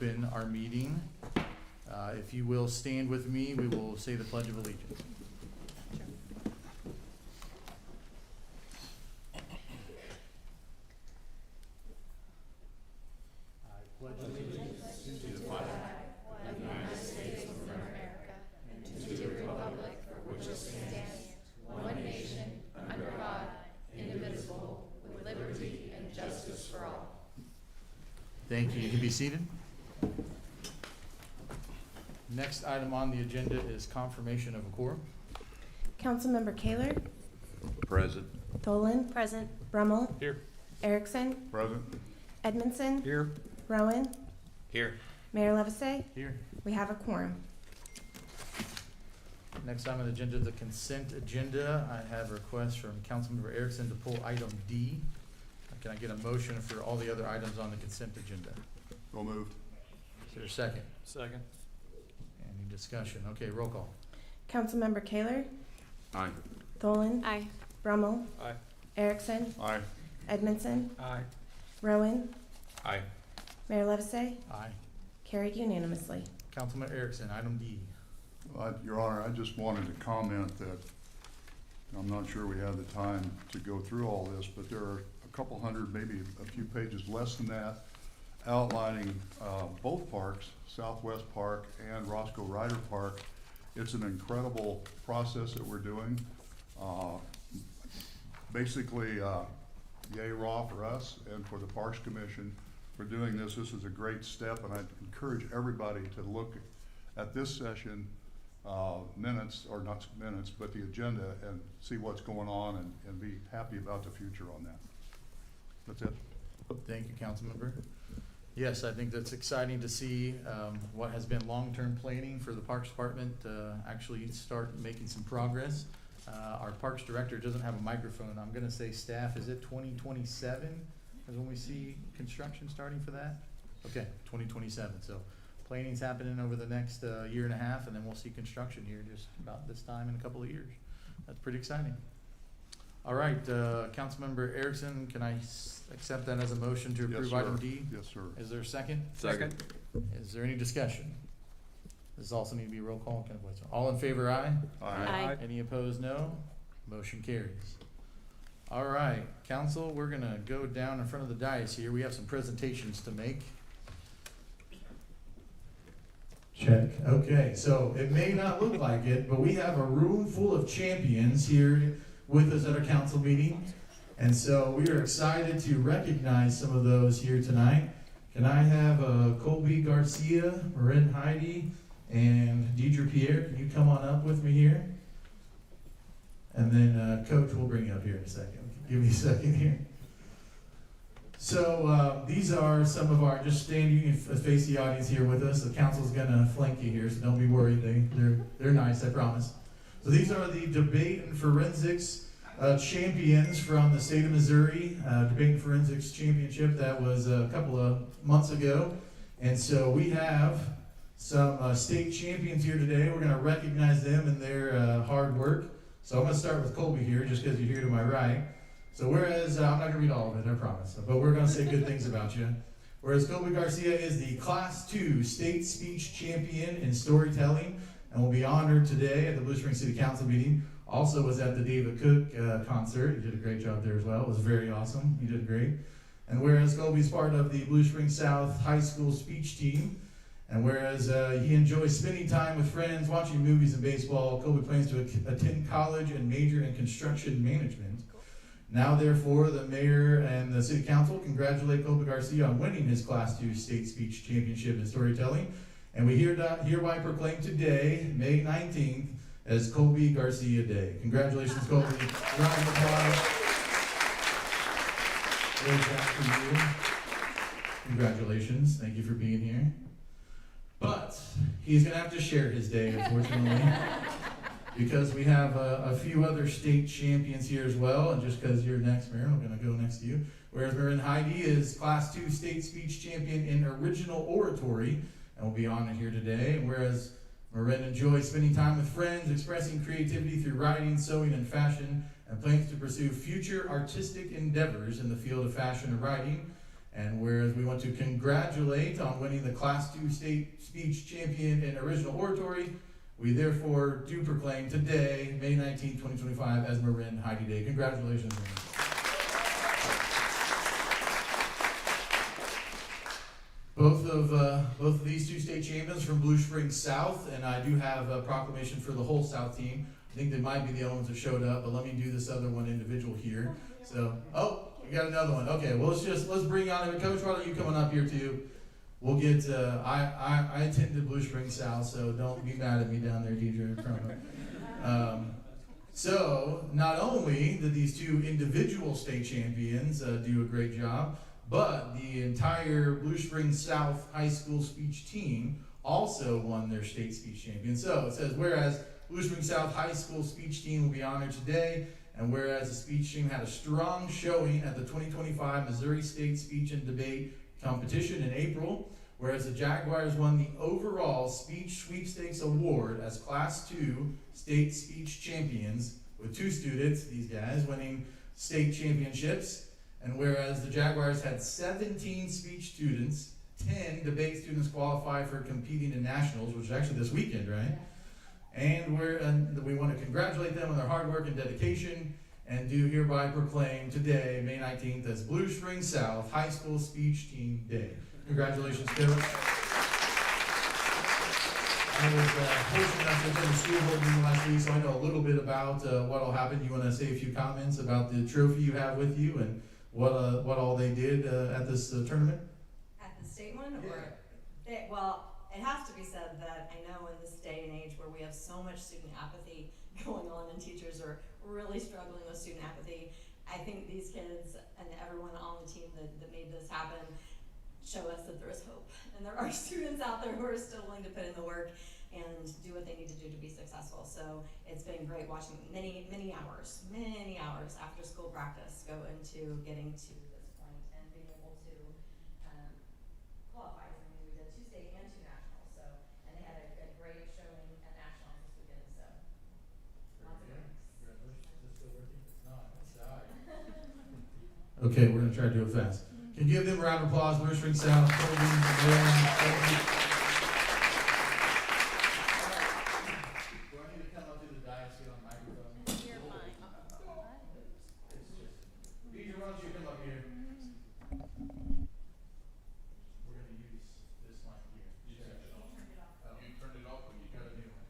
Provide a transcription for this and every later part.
open our meeting. If you will stand with me, we will say the Pledge of Allegiance. I pledge allegiance to the flag of the United States of America and to the republic for which it stands, one nation, under God, indivisible, with liberty and justice for all. Thank you. You can be seated. Next item on the agenda is confirmation of a quorum. Councilmember Kaler, Present. Tholen, Present. Brummel, Here. Erickson, Present. Edmondson, Here. Rowan, Here. Mayor Levesey. Here. We have a quorum. Next item on the agenda, the consent agenda. I have a request from Councilmember Erickson to pull item D. Can I get a motion for all the other items on the consent agenda? So moved. Is there a second? Second. Any discussion? Okay, roll call. Councilmember Kaler, Aye. Tholen, Aye. Brummel, Aye. Erickson, Aye. Edmondson, Aye. Rowan, Aye. Mayor Levesey. Aye. Carried unanimously. Councilman Erickson, item D. Your Honor, I just wanted to comment that I'm not sure we have the time to go through all this, but there are a couple hundred, maybe a few pages less than that, outlining both parks, Southwest Park and Roscoe Ryder Park. It's an incredible process that we're doing. Basically, yay raw for us and for the Parks Commission for doing this. This is a great step, and I encourage everybody to look at this session minutes, or not minutes, but the agenda, and see what's going on and be happy about the future on that. That's it. Thank you, Councilmember. Yes, I think that's exciting to see what has been long-term planning for the Parks Department actually start making some progress. Our Parks Director doesn't have a microphone. I'm gonna say, staff, is it 2027 is when we see construction starting for that? Okay, 2027. So planning's happening over the next year and a half, and then we'll see construction here just about this time in a couple of years. That's pretty exciting. All right, Councilmember Erickson, can I accept that as a motion to approve Yes, sir. item D? Yes, sir. Is there a second? Second. Is there any discussion? Does also need to be roll call? Can I voice? All in favor, aye? Aye. Any opposed, no? Motion carries. All right, council, we're gonna go down in front of the dais here. We have some presentations to make. Check. Okay, so it may not look like it, but we have a room full of champions here with us at our council meeting. And so we are excited to recognize some of those here tonight. Can I have Colby Garcia, Marin Heidi, and Deidre Pierre? Can you come on up with me here? And then Coach, we'll bring you up here in a second. Give me a second here. So these are some of our, just stand, you can face the audience here with us. The council's gonna flank you here, so don't be worried. They're nice, I promise. So these are the debate and forensics champions from the state of Missouri, debate and forensics championship that was a couple of months ago. And so we have some state champions here today. We're gonna recognize them and their hard work. So I'm gonna start with Colby here, just because you're here to my right. So whereas, I'm not gonna read all of it, I promise, but we're gonna say good things about you. Whereas Colby Garcia is the Class II State Speech Champion in Storytelling, and will be honored today at the Blue Springs City Council meeting. Also was at the David Cook concert. He did a great job there as well. It was very awesome. He did great. And whereas Colby's part of the Blue Springs South High School speech team, and whereas he enjoys spending time with friends, watching movies and baseball, Colby plans to attend college and major in construction management. Now, therefore, the mayor and the city council congratulate Colby Garcia on winning his Class II State Speech Championship in Storytelling. And we hereby proclaim today, May 19th, as Colby Garcia Day. Congratulations, Colby. Round of applause. There's that for you. Congratulations. Thank you for being here. But he's going to have to share his day, unfortunately, because we have a few other state champions here as well. And just because you're next, Marin, I'm going to go next to you. Whereas Marin Heidi is Class II State Speech Champion in Original Oratory, and will be honored here today. And whereas Marin enjoys spending time with friends, expressing creativity through writing, sewing, and fashion, and plans to pursue future artistic endeavors in the field of fashion and writing. And whereas we want to congratulate on winning the Class 2 State Speech Champion in Original Oratory, we therefore do proclaim today, May 19, 2025, as Marin Heidi Day. Congratulations, Marin. Both of these two state champions from Blue Springs South, and I do have a proclamation for the whole South team. I think they might be the only ones that showed up, but let me do this other one individual here. So, we got another one. Okay, well let's bring on Coach. Why don't you coming up here too? We'll get. I attended Blue Springs South, so don't be mad at me down there, Deidre. So not only did these two individual state champions do a great job, but the entire Blue Springs South High School speech team also won their state speech champion. So it says, whereas Blue Springs South High School speech team will be honored today, and whereas the speech team had a strong showing at the 2025 Missouri State Speech and Debate Competition in April, whereas the Jaguars won the overall Speech Sweepstakes Award as Class 2 State Speech Champions, with 2 students, these guys, winning state championships. And whereas the Jaguars had 17 speech students, 10 debate students qualify for competing in nationals, which is actually this weekend, right? And we want to congratulate them on their hard work and dedication, and do hereby proclaim today, May 19th, as Blue Springs South High School Speech Team Day. Congratulations, Coach. I was fortunate enough to attend the school board meeting last week, so I know a little bit about what will happen. You want to say a few comments about the trophy you have with you and what all they did at this tournament? At the state one, or well, it has to be said that I know in this day and age where we have so much student apathy going on and teachers are really struggling with student apathy, I think these kids and everyone on the team that made this happen show us that there is hope, and there are students out there who are still willing to put in the work and do what they need to do to be successful. So it's been great watching many hours after school practice go into getting to this point and being able to qualify. I mean, we did 2 state and 2 nationals, so, and they had a great showing at nationals this weekend, so lots of thanks. Okay, we're going to try to do it fast. Can you give them a round of applause? Blue Springs South, Colby, Marin, Colby. Do I need to come up to the dais, get on the microphone? You're fine. Deidre, why don't you come up here? We're going to use this mic here. You turned it off. Oh. You turned it off when you got a new one.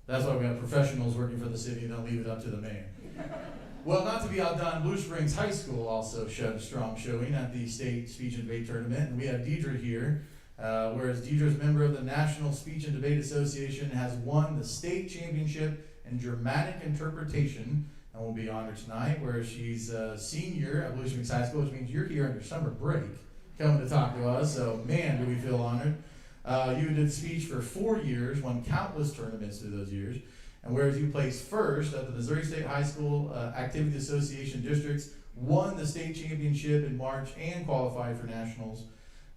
That's why we have professionals working for the city and don't leave it up to the mayor. Well, not to be outdone, Blue Springs High School also showed a strong showing at the state speech and debate tournament, and we have Deidre here. Whereas Deidre is a member of the National Speech and Debate Association, has won the state championship in dramatic interpretation, and will be honored tonight. Whereas she's a senior at Blue Springs High School, which means you're here on your summer break, coming to talk to us. So, man, do we feel honored. You did speech for 4 years, won countless tournaments through those years. And whereas you placed first at the Missouri State High School Activity Association Districts, won the state championship in March and qualified for nationals.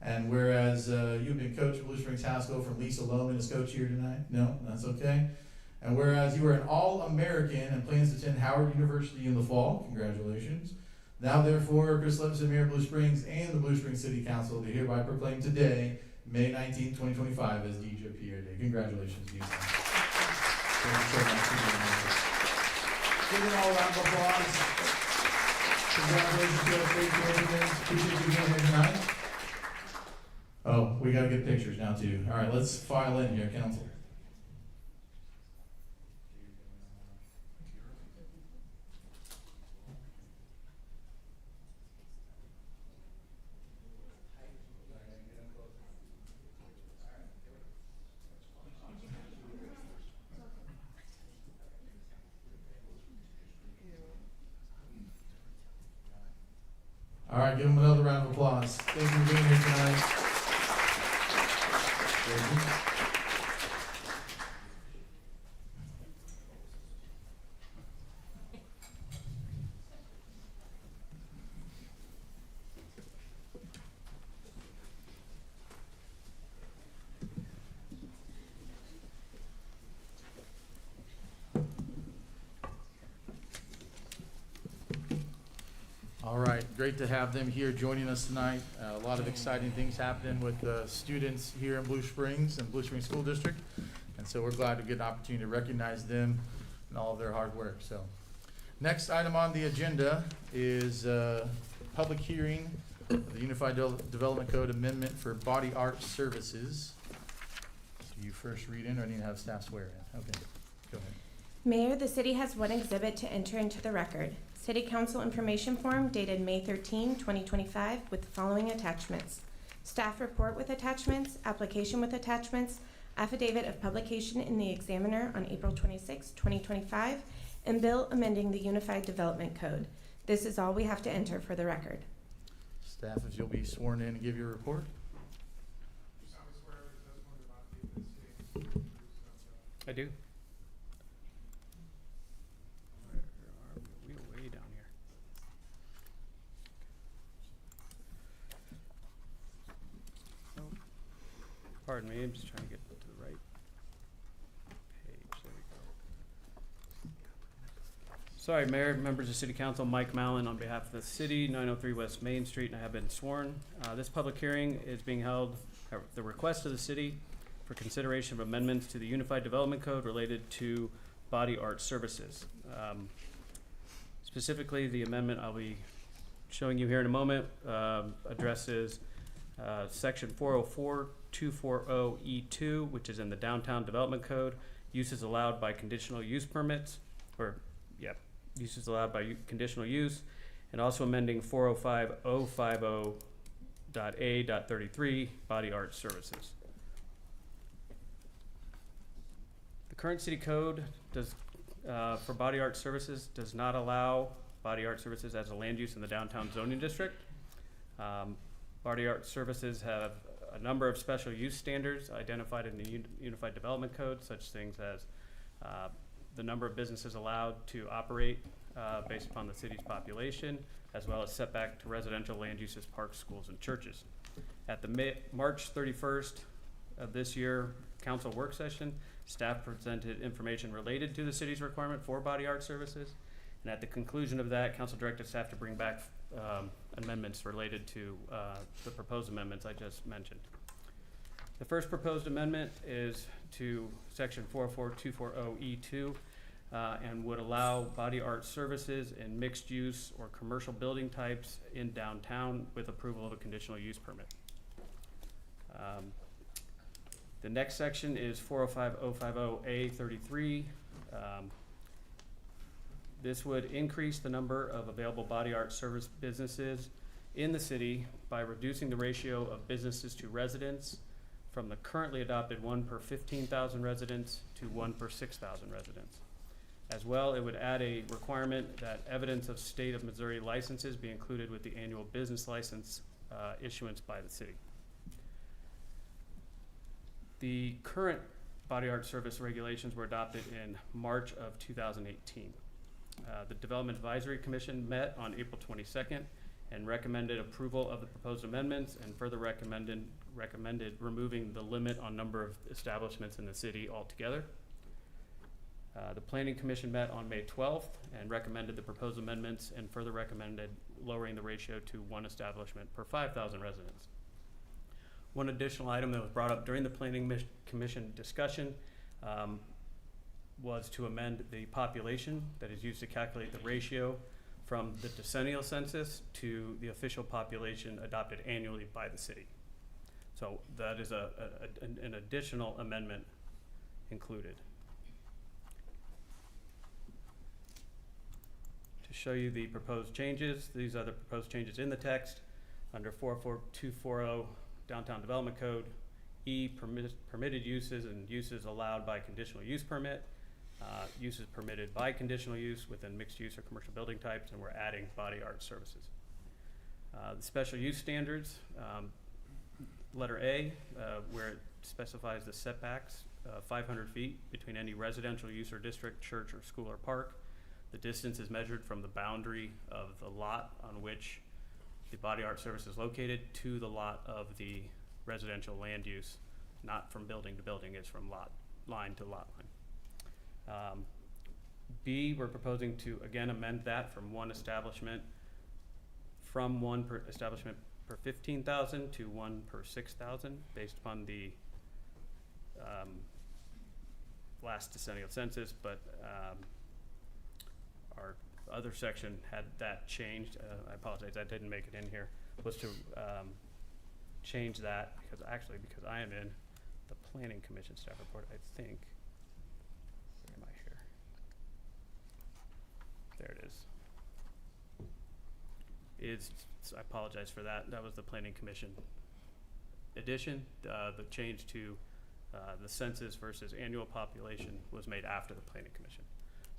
And whereas you've been coach at Blue Springs High School from Lisa Lohman as coach here tonight. No, that's okay. And whereas you were an All-American and plans to attend Howard University in the fall, congratulations. Now therefore, Chris Levinson, Mayor of Blue Springs, and the Blue Springs City Council do hereby proclaim today, May 19, 2025, as Deidre Pierre Day. Congratulations, Deidre. Thank you so much for being here. Give them all a round of applause. Congratulations to our state champions. Appreciate you being here tonight. Oh, we gotta get pictures now too. All right, let's file in here, council. All right, give them another round of applause. Thank you for being here tonight. Thank you. All right, great to have them here joining us tonight. A lot of exciting things happening with students here in Blue Springs and Blue Springs School District. And so we're glad to get an opportunity to recognize them and all of their hard work. So, next item on the agenda is public hearing of the Unified Development Code Amendment for Body Art Services. Do you first read in or need to have staff swear in? Okay, go ahead. Mayor, the city has one exhibit to enter into the record. City Council Information Form dated May 13, 2025, with the following attachments: staff report with attachments, application with attachments, affidavit of publication in the Examiner on April 26, 2025, and bill amending the Unified Development Code. This is all we have to enter for the record. Staff, if you'll be sworn in and give your report. I do. Where are we? We're way down here. Oh, pardon me, I'm just trying to get to the right page. There we go. Sorry, Mayor, members of City Council, Mike Mallon on behalf of the city, 903 West Main Street, and I have been sworn. This public hearing is being held at the request of the city for consideration of amendments to the Unified Development Code related to body art services. Specifically, the amendment I'll be showing you here in a moment addresses section 404-240E2, which is in the Downtown Development Code, uses allowed by conditional use permits, uses allowed by conditional use, and also amending 405.050.A.33, body art services. The current city code does, for body art services, does not allow body art services as a land use in the downtown zoning district. Body art services have a number of special use standards identified in the Unified Development Code, such things as the number of businesses allowed to operate based upon the city's population, as well as setback to residential land uses, parks, schools, and churches. At the March 31st of this year council work session, staff presented information related to the city's requirement for body art services. And at the conclusion of that, council directed staff to bring back amendments related to the proposed amendments I just mentioned. The first proposed amendment is to section 404-240E2 and would allow body art services in mixed use or commercial building types in downtown with approval of a conditional use permit. The next section is 405.050A.33. This would increase the number of available body art service businesses in the city by reducing the ratio of businesses to residents from the currently adopted 1 per 15,000 residents to 1 per 6,000 residents. As well, it would add a requirement that evidence of state of Missouri licenses be included with the annual business license issuance by the city. The current body art service regulations were adopted in March of 2018. The Development Advisory Commission met on April 22nd and recommended approval of the proposed amendments and further recommended removing the limit on number of establishments in the city altogether. The Planning Commission met on May 12th and recommended the proposed amendments and further recommended lowering the ratio to 1 establishment per 5,000 residents. One additional item that was brought up during the Planning Commission discussion was to amend the population that is used to calculate the ratio from the decennial census to the official population adopted annually by the city. So that is an additional amendment included. To show you the proposed changes, these are the proposed changes in the text under 44240 Downtown Development Code. E, permitted uses and uses allowed by conditional use permit. Uses permitted by conditional use within mixed use or commercial building types, and we're adding body art services. The special use standards, letter A, where it specifies the setbacks, 500 feet between any residential use or district, church or school or park. The distance is measured from the boundary of the lot on which the body art service is located to the lot of the residential land use, not from building to building, it's from lot line to lot line. B, we're proposing to again amend that from 1 establishment from one per establishment per 15,000 to one per 6,000 based upon the last decennial census, but our other section had that changed. I apologize, I didn't make it in here, was to change that because I am in the Planning Commission staff report, I think. Where am I here? There it is. I apologize for that. That was the Planning Commission addition. The change to the census versus annual population was made after the Planning Commission.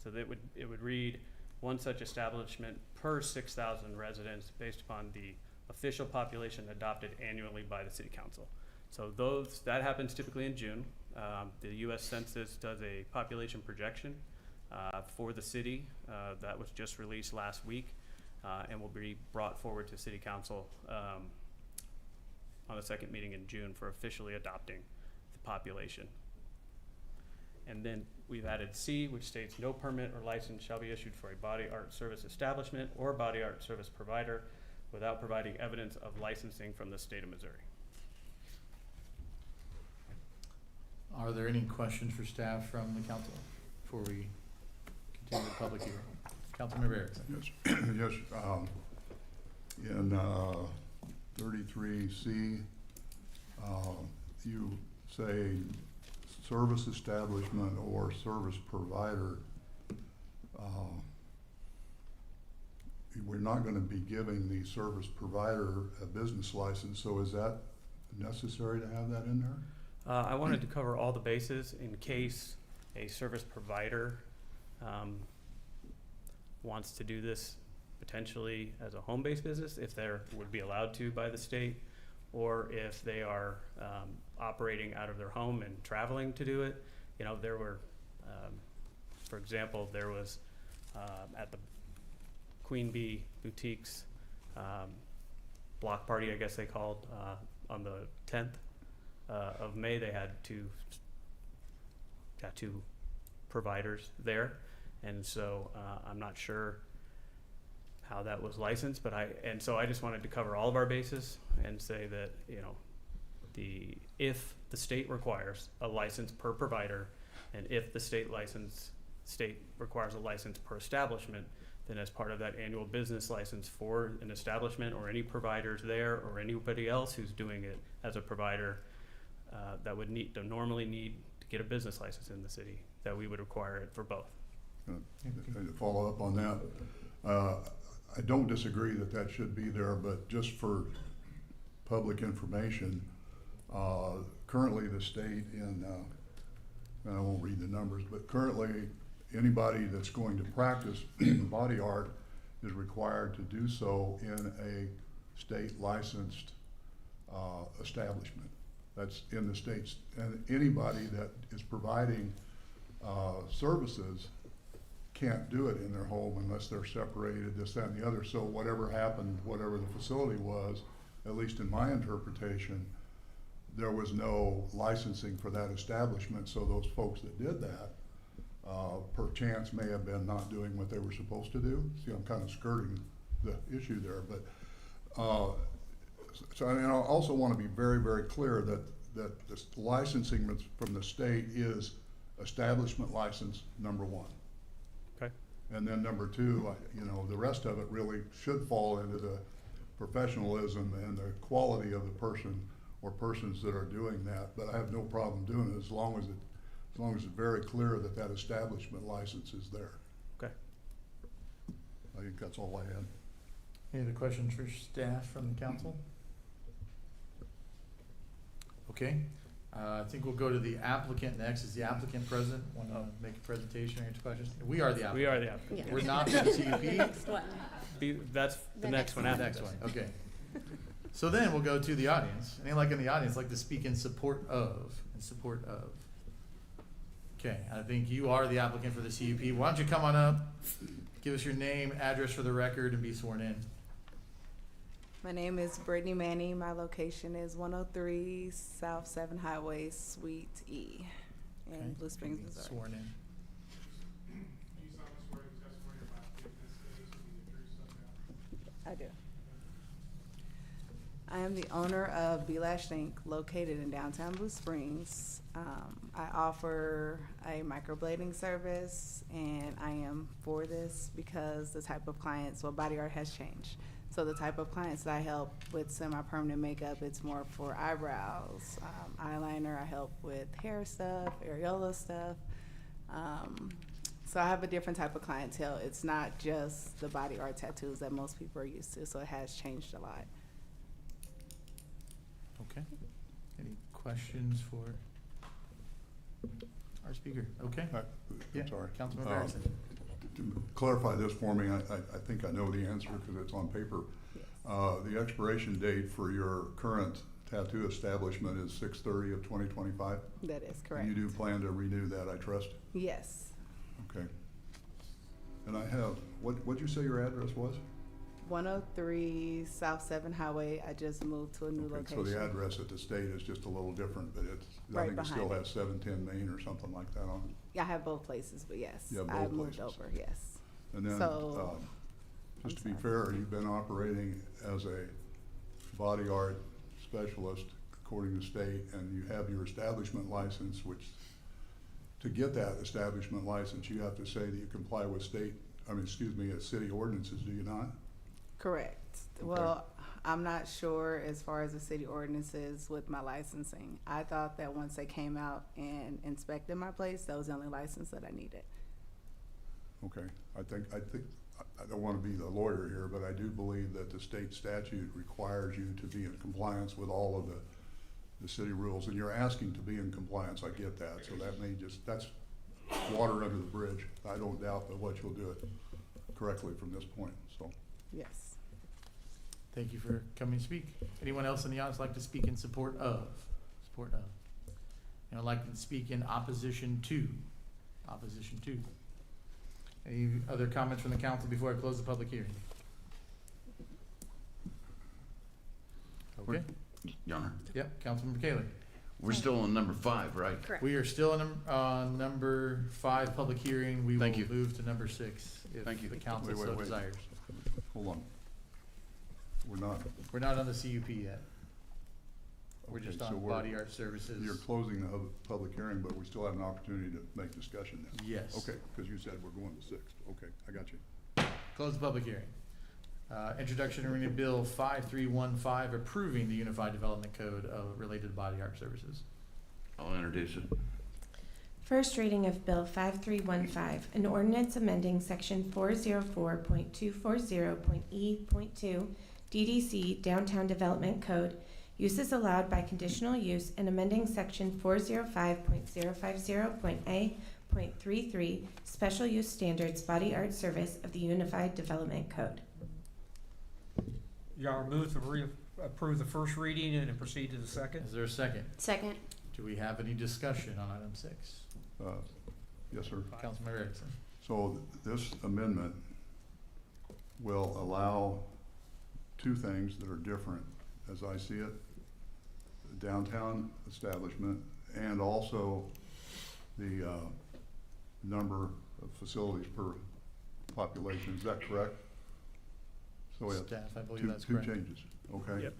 So that it would read one such establishment per 6,000 residents based upon the official population adopted annually by the City Council. So that happens typically in June. The U.S. Census does a population projection for the city that was just released last week and will be brought forward to City Council on the second meeting in June for officially adopting the population. And then we've added C, which states no permit or license shall be issued for a body art service establishment or body art service provider without providing evidence of licensing from the state of Missouri. Are there any questions for staff from the council before we continue the public hearing? Councilmember Erickson. Yes, yes, in 33C, you say service establishment or service provider. We're not gonna be giving the service provider a business license, so is that necessary to have that in there? I wanted to cover all the bases in case a service provider wants to do this potentially as a home-based business, if they would be allowed to by the state, or if they are operating out of their home and traveling to do it. You know, there were, for example, there was at the Queen Bee Boutiques block party, I guess they called, on the 10th of May, they had two providers there, and so I'm not sure how that was licensed, but so I just wanted to cover all of our bases and say that, you know, if the state requires a license per provider, and if the state requires a license per establishment, then as part of that annual business license for an establishment or any providers there or anybody else who's doing it as a provider that would normally need to get a business license in the city, that we would require it for both. To follow up on that, I don't disagree that that should be there, but just for public information, currently the state and I won't read the numbers, but currently anybody that's going to practice body art is required to do so in a state licensed establishment. That's in the states, and anybody that is providing services can't do it in their home unless they're separated, this, that, and the other. So whatever happened, whatever the facility was, at least in my interpretation, there was no licensing for that establishment. So those folks that did that, perchance may have been not doing what they were supposed to do. See, I'm kind of skirting the issue there, but so and I also want to be very, very clear that this licensing from the state is establishment license number one. Okay. And then number two, you know, the rest of it really should fall into the professionalism and the quality of the person or persons that are doing that. But I have no problem doing it as long as it's very clear that that establishment license is there. Okay. I think that's all I had. Any other questions for staff from the council? Okay, I think we'll go to the applicant next. Is the applicant present? Want to make a presentation or answer questions? We are the applicant. We are the applicant. Yeah. We're not the CUP. Next one. That's the next one The after next this. one, okay. So then we'll go to the audience. Any like in the audience like to speak in support of, Okay, I think you are the applicant for the CUP. Why don't you come on up, give us your name, address for the record, and be sworn in. My name is Brittany Manning. My location is 103 South 7 Highway, Suite E in Okay. Blue Springs, Missouri. Sworn in. Do you solemnly swear the testimony you're about to give in this case will be the truth, so help you I do. God? I am the owner of B-Lash Inc., located in downtown Blue Springs. I offer a microblading service, and I am for this because the type of clients, well, body art has changed. So the type of clients that I help with semi-permanent makeup, it's more for eyebrows, eyeliner. I help with hair stuff, areola stuff. So I have a different type of clientele. It's not just the body art tattoos that most people are used to, so it has changed a lot. Okay. Any questions for our speaker? Okay. Yeah, Sorry. Councilman Erickson. To clarify this for me, I think I know the answer because it's on paper. Yes. The expiration date for your current tattoo establishment is 6/30 of 2025? That is correct. You do plan to renew that, I trust? Yes. Okay. And I have, what'd you say your address was? 103 South 7 Highway. I just moved to a new Okay, location. so the address at the state is just a little different, but it's, I Right think it still behind has 710 Main or something like that on it. Yeah, I have both places, but yes, You have I both moved places. over, yes. And then, So, just to I'm be sorry. fair, you've been operating as a body art specialist according to state, and you have your establishment license, which, to get that establishment license, you have to say that you comply with city ordinances, do you not? Correct. Okay. Well, I'm not sure as far as the city ordinances with my licensing. I thought that once they came out and inspected my place, that was the only license that I needed. Okay, I don't wanna be the lawyer here, but I do believe that the state statute requires you to be in compliance with all of the city rules, and you're asking to be in compliance, I get that, so that's water under the bridge. I don't doubt that what you'll do it correctly from this point, so. Yes. Thank you for coming to speak. Anyone else in the audience like to speak in support of? Anyone like to speak in opposition to? Any other comments from the council before I close the public hearing? Okay, Your Honor, yep, Councilman Kaler. we're still on number 5, right? Correct. We are still in number 5 public hearing. We will Thank you. move to number 6 if Thank you. the council Wait, so wait. desires. Hold on. We're not, We're not on the CUP yet. We're just Okay, so on we're- body art services. you're closing the public hearing, but we still have an opportunity to make discussion then. Yes. Okay, because you said we're going to 6. Okay, I got you. Close the public hearing. Introduction and reading of Bill 5315, approving the Unified Development Code related to body art services. I'll introduce it. First reading of Bill 5315, an ordinance amending Section 404.240.E.2 DDC Downtown Development Code, uses allowed by conditional use, and amending Section 405.050.A.33 Special Use Standards Body Art Service of the Unified Development Code. Your Honor, move to approve the first reading and then proceed to the second. Is there a second? Second. Do we have any discussion on item 6? Yes, sir. Councilman Erickson. So this amendment will allow two things that are different, as I see it. The downtown establishment and also the number of facilities per population. Is that correct? So we have Staff, I believe two that's correct. changes, okay? Yep.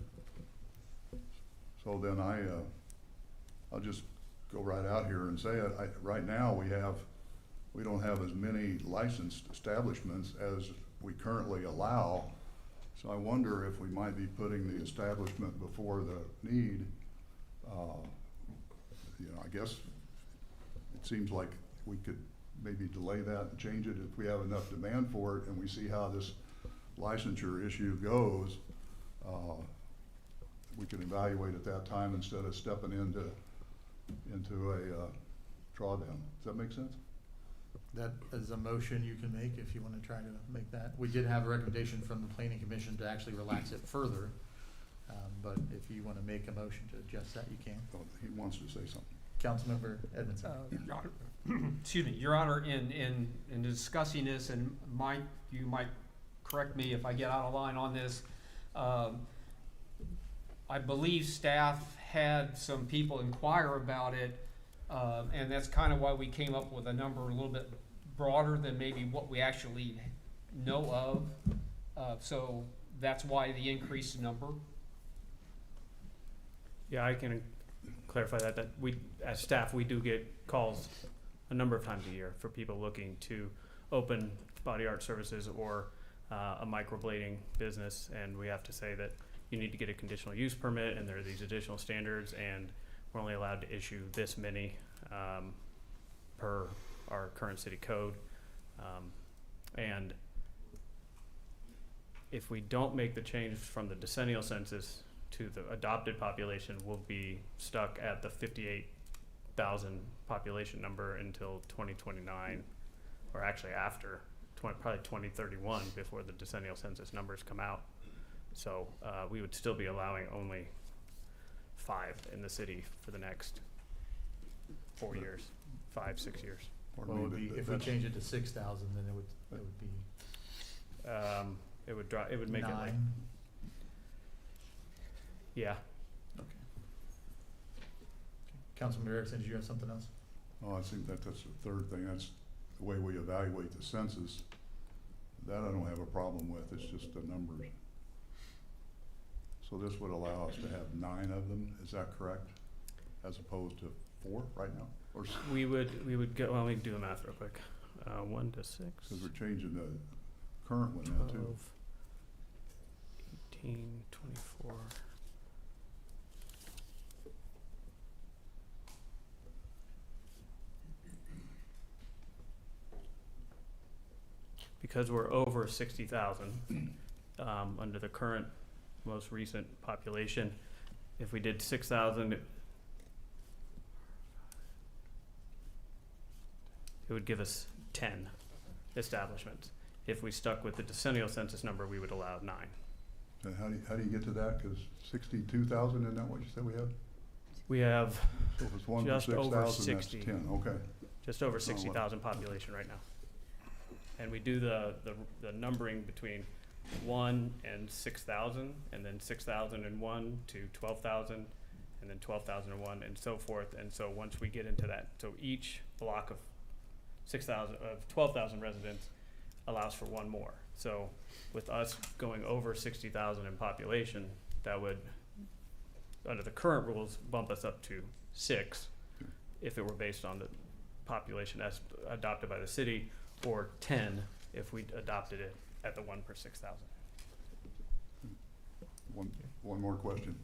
So then I'll just go right out here and say it. Right now, we don't have as many licensed establishments as we currently allow. So I wonder if we might be putting the establishment before the need. I guess it seems like we could maybe delay that and change it if we have enough demand for it and we see how this licensure issue goes. We can evaluate at that time instead of stepping into a drawdown. Does that make sense? That is a motion you can make if you want to try to make that. We did have a recommendation from the planning commission to actually relax it further. But if you want to make a motion to adjust that, you can. Oh, he wants to say something. Councilmember Edmondson. Your Honor, excuse me, Your Honor, in discussing this, and Mike, you might correct me if I get out of line on this. I believe staff had some people inquire about it, and that's kind of why we came up with a number a little bit broader than maybe what we actually know of. So that's why the increased number. Yeah, I can clarify that we, as staff, we do get calls a number of times a year for people looking to open body art services or a microblading business, and we have to say that you need to get a conditional use permit, and there are these additional standards, and we're only allowed to issue this many per our current city code. And if we don't make the change from the decennial census to the adopted population, we'll be stuck at the 58,000 population number until 2029, or actually after probably 2031 before the decennial census numbers come out. So we would still be allowing only 5 in the city for the next 4 years, 5-6 years. Pardon Well, me, it would be, but if we that's- change it to 6,000, then it would be It would drop. It would make it like 9. yeah. Okay. Councilman Erickson, did you have something else? Oh, I think that's the third thing, that's the way we evaluate the census. That I don't have a problem with, it's just the numbers. So this would allow us to have 9 of them, is that correct? As opposed to 4 right now, or, We would go. Well, let me do the math real quick. 1 to 6. because we're changing the current one now too. 12, 18, 24. Because we're over 60,000 under the current most recent population, if we did 6,000, it would give us 10 establishments. If we stuck with the decennial census number, we would allow 9. And how do you get to that? Because 62,000, isn't that what you said we had? We have So if it's 1 for Just 6,000, over that's 60. 10, okay. just over Oh, what- 60,000 population right now. And we do the numbering between 1 and 6,000, and then 6,001 to 12,000, and then 12,001, and so forth. And so once we get into that, so each block of 12,000 residents allows for 1 more. So with us going over 60,000 in population, that would, under the current rules, bump us up to 6 if it were based on the population as adopted by the city, or 10 if we adopted it at the 1 per 6,000. One more question.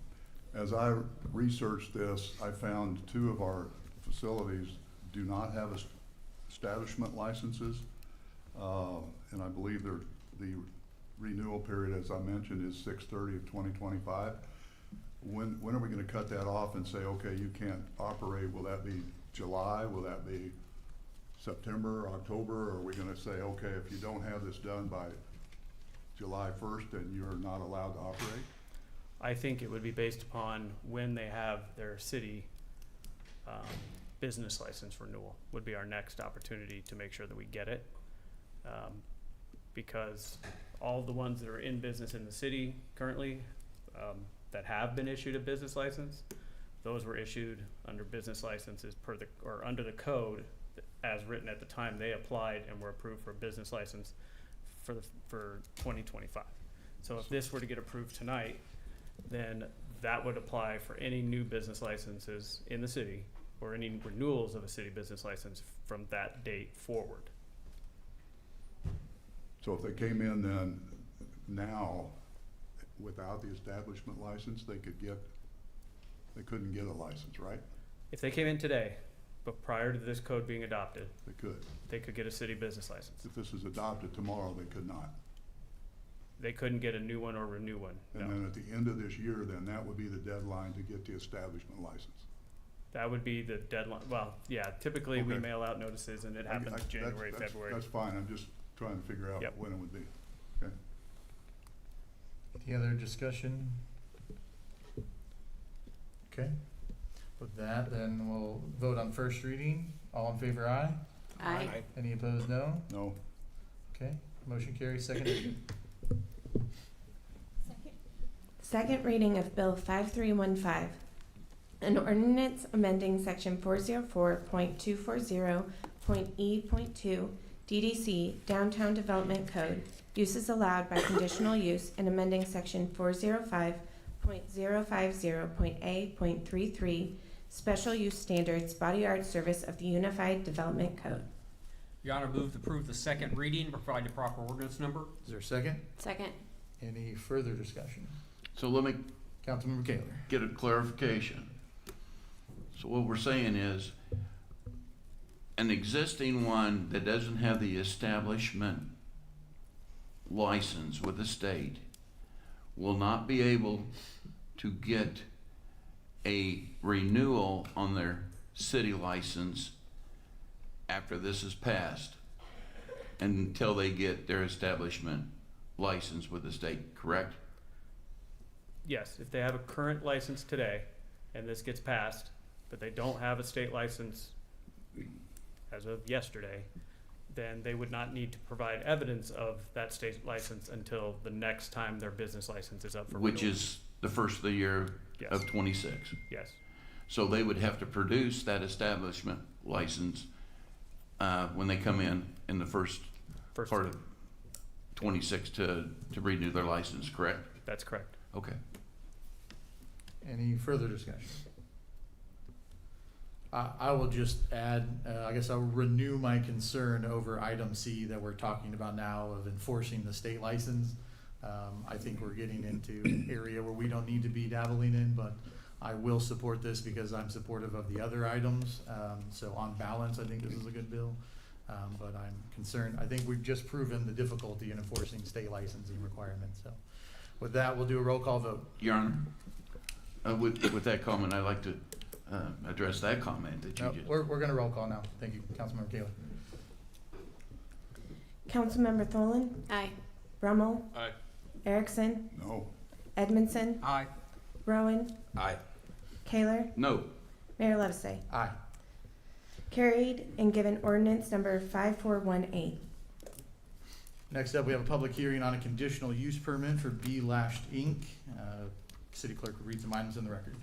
As I researched this, I found 2 of our facilities do not have establishment licenses. And I believe the renewal period, as I mentioned, is 6/30 of 2025. When are we gonna cut that off and say, okay, you can't operate? Will that be July? Will that be September, October? Or are we gonna say, okay, if you don't have this done by July 1st, then you're not allowed to operate? I think it would be based upon when they have their city business license renewal would be our next opportunity to make sure that we get it. Because all the ones that are in business in the city currently that have been issued a business license, those were issued under business licenses under the code as written at the time they applied and were approved for a business license for 2025. So if this were to get approved tonight, then that would apply for any new business licenses in the city or any renewals of a city business license from that date forward. So if they came in then now without the establishment license, they couldn't get a license, right? If they came in today, but prior to this code being adopted, They could. get a city business license. If this is adopted tomorrow, they could not. They couldn't get a new one or renew one, And no. then at the end of this year, then that would be the deadline to get the establishment license. That would be the deadline. Well, yeah, typically we Okay. mail out notices and it happens in January, February. That's fine, I'm just trying to figure out Yep. when it would be. Any other discussion? Okay. With that, then we'll vote on first reading. All in favor, aye. Aye. Any opposed, no? No, Okay, motion carries. Second reading. Second reading of Bill 5315, an ordinance amending section 404.240.E.2 DDC Downtown Development Code, uses allowed by conditional use, and amending section .050.A.33 Special Use Standards Body Art Service of the Unified Development Code. Your Honor, move to approve the second reading, provide the proper ordinance number. Is there a second? Second. Any further discussion? So let me Councilmember Kaler. get a clarification. So what we're saying is, an existing one that doesn't have the establishment license with the state will not be able to get a renewal on their city license after this is passed until they get their establishment license with the state, correct? Yes, if they have a current license today and this gets passed, but they don't have a state license as of yesterday, then they would not need to provide evidence of that state license until the next time their business license is up for renewal. Which is the first of the year Yes. of 26. Yes, So they would have to produce that establishment license when they come in the first first, part of 26 to renew their license, correct? that's correct. Okay. Any further discussion? I will just add, I guess I'll renew my concern over item C that we're talking about now of enforcing the state license. I think we're getting into an area where we don't need to be dabbling in, but I will support this because I'm supportive of the other items. So on balance, I think this is a good bill. But I'm concerned, I think we've just proven the difficulty in enforcing state licensing requirements. So with that, we'll do a roll call vote. Your Honor, with that comment, I'd like to address that comment that you No, just. we're gonna roll call now. Thank you, Councilmember Kaler. Councilmember Tholen. Aye. Brummel. Aye. Erickson. No. Edmondson. Aye. Rowan. Aye. Kaler. No. Mayor Lovesay. Aye. Carried and given ordinance number 5418. Next up, we have a public hearing on a conditional use permit for B Lashed Inc. City clerk will read some items in the record.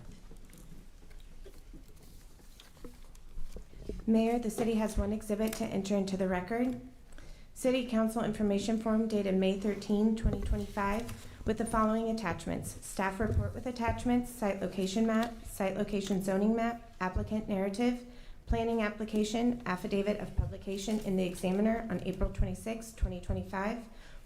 Mayor, the city has one exhibit to enter into the record. City Council Information Form dated May 13, 2025, with the following attachments: staff report with attachments, site location map, site location zoning map, applicant narrative, planning application, affidavit of publication in the Examiner on April 26, 2025,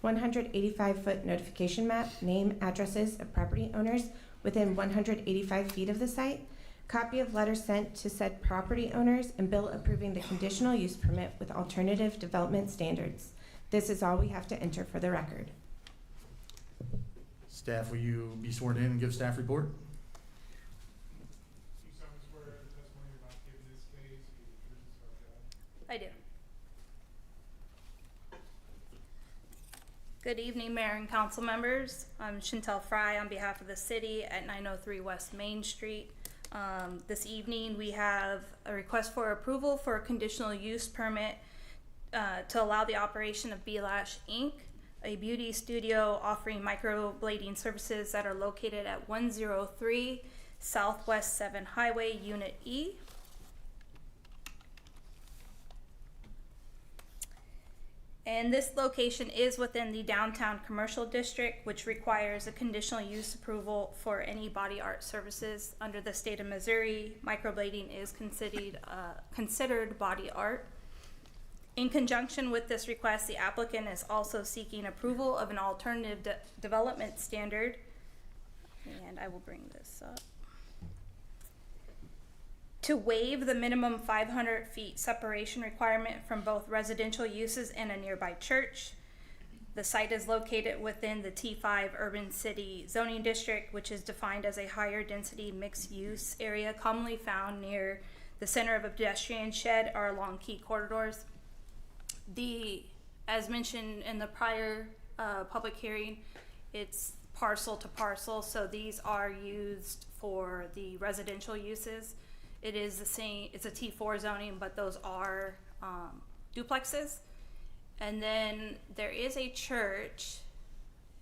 185-foot notification map, name, addresses of property owners within 185 feet of the site, copy of letter sent to said property owners, and bill approving the conditional use permit with alternative development standards. This is all we have to enter for the record. Staff, will you be sworn in and give staff report? I do. Good evening, Mayor and council members. I'm Chantel Fry on behalf of the city at 903 West Main Street. This evening, we have a request for approval for a conditional use permit to allow the operation of B-Lash Inc., a beauty studio offering microblading services that are located at 103 Southwest 7 Highway, Unit E. And this location is within the downtown commercial district, which requires a conditional use approval for any body art services. Under the state of Missouri, microblading is considered body art. In conjunction with this request, the applicant is also seeking approval of an alternative development standard. And I will bring this up. To waive the minimum 500 feet separation requirement from both residential uses and a nearby church. The site is located within the T5 Urban City Zoning District, which is defined as a higher density mixed use area commonly found near the center of a pedestrian shed or along key corridors. As mentioned in the prior public hearing, it's parcel to parcel, so these are used for the residential uses. It is the same, it's a T4 zoning, but those are duplexes. And then there is a church,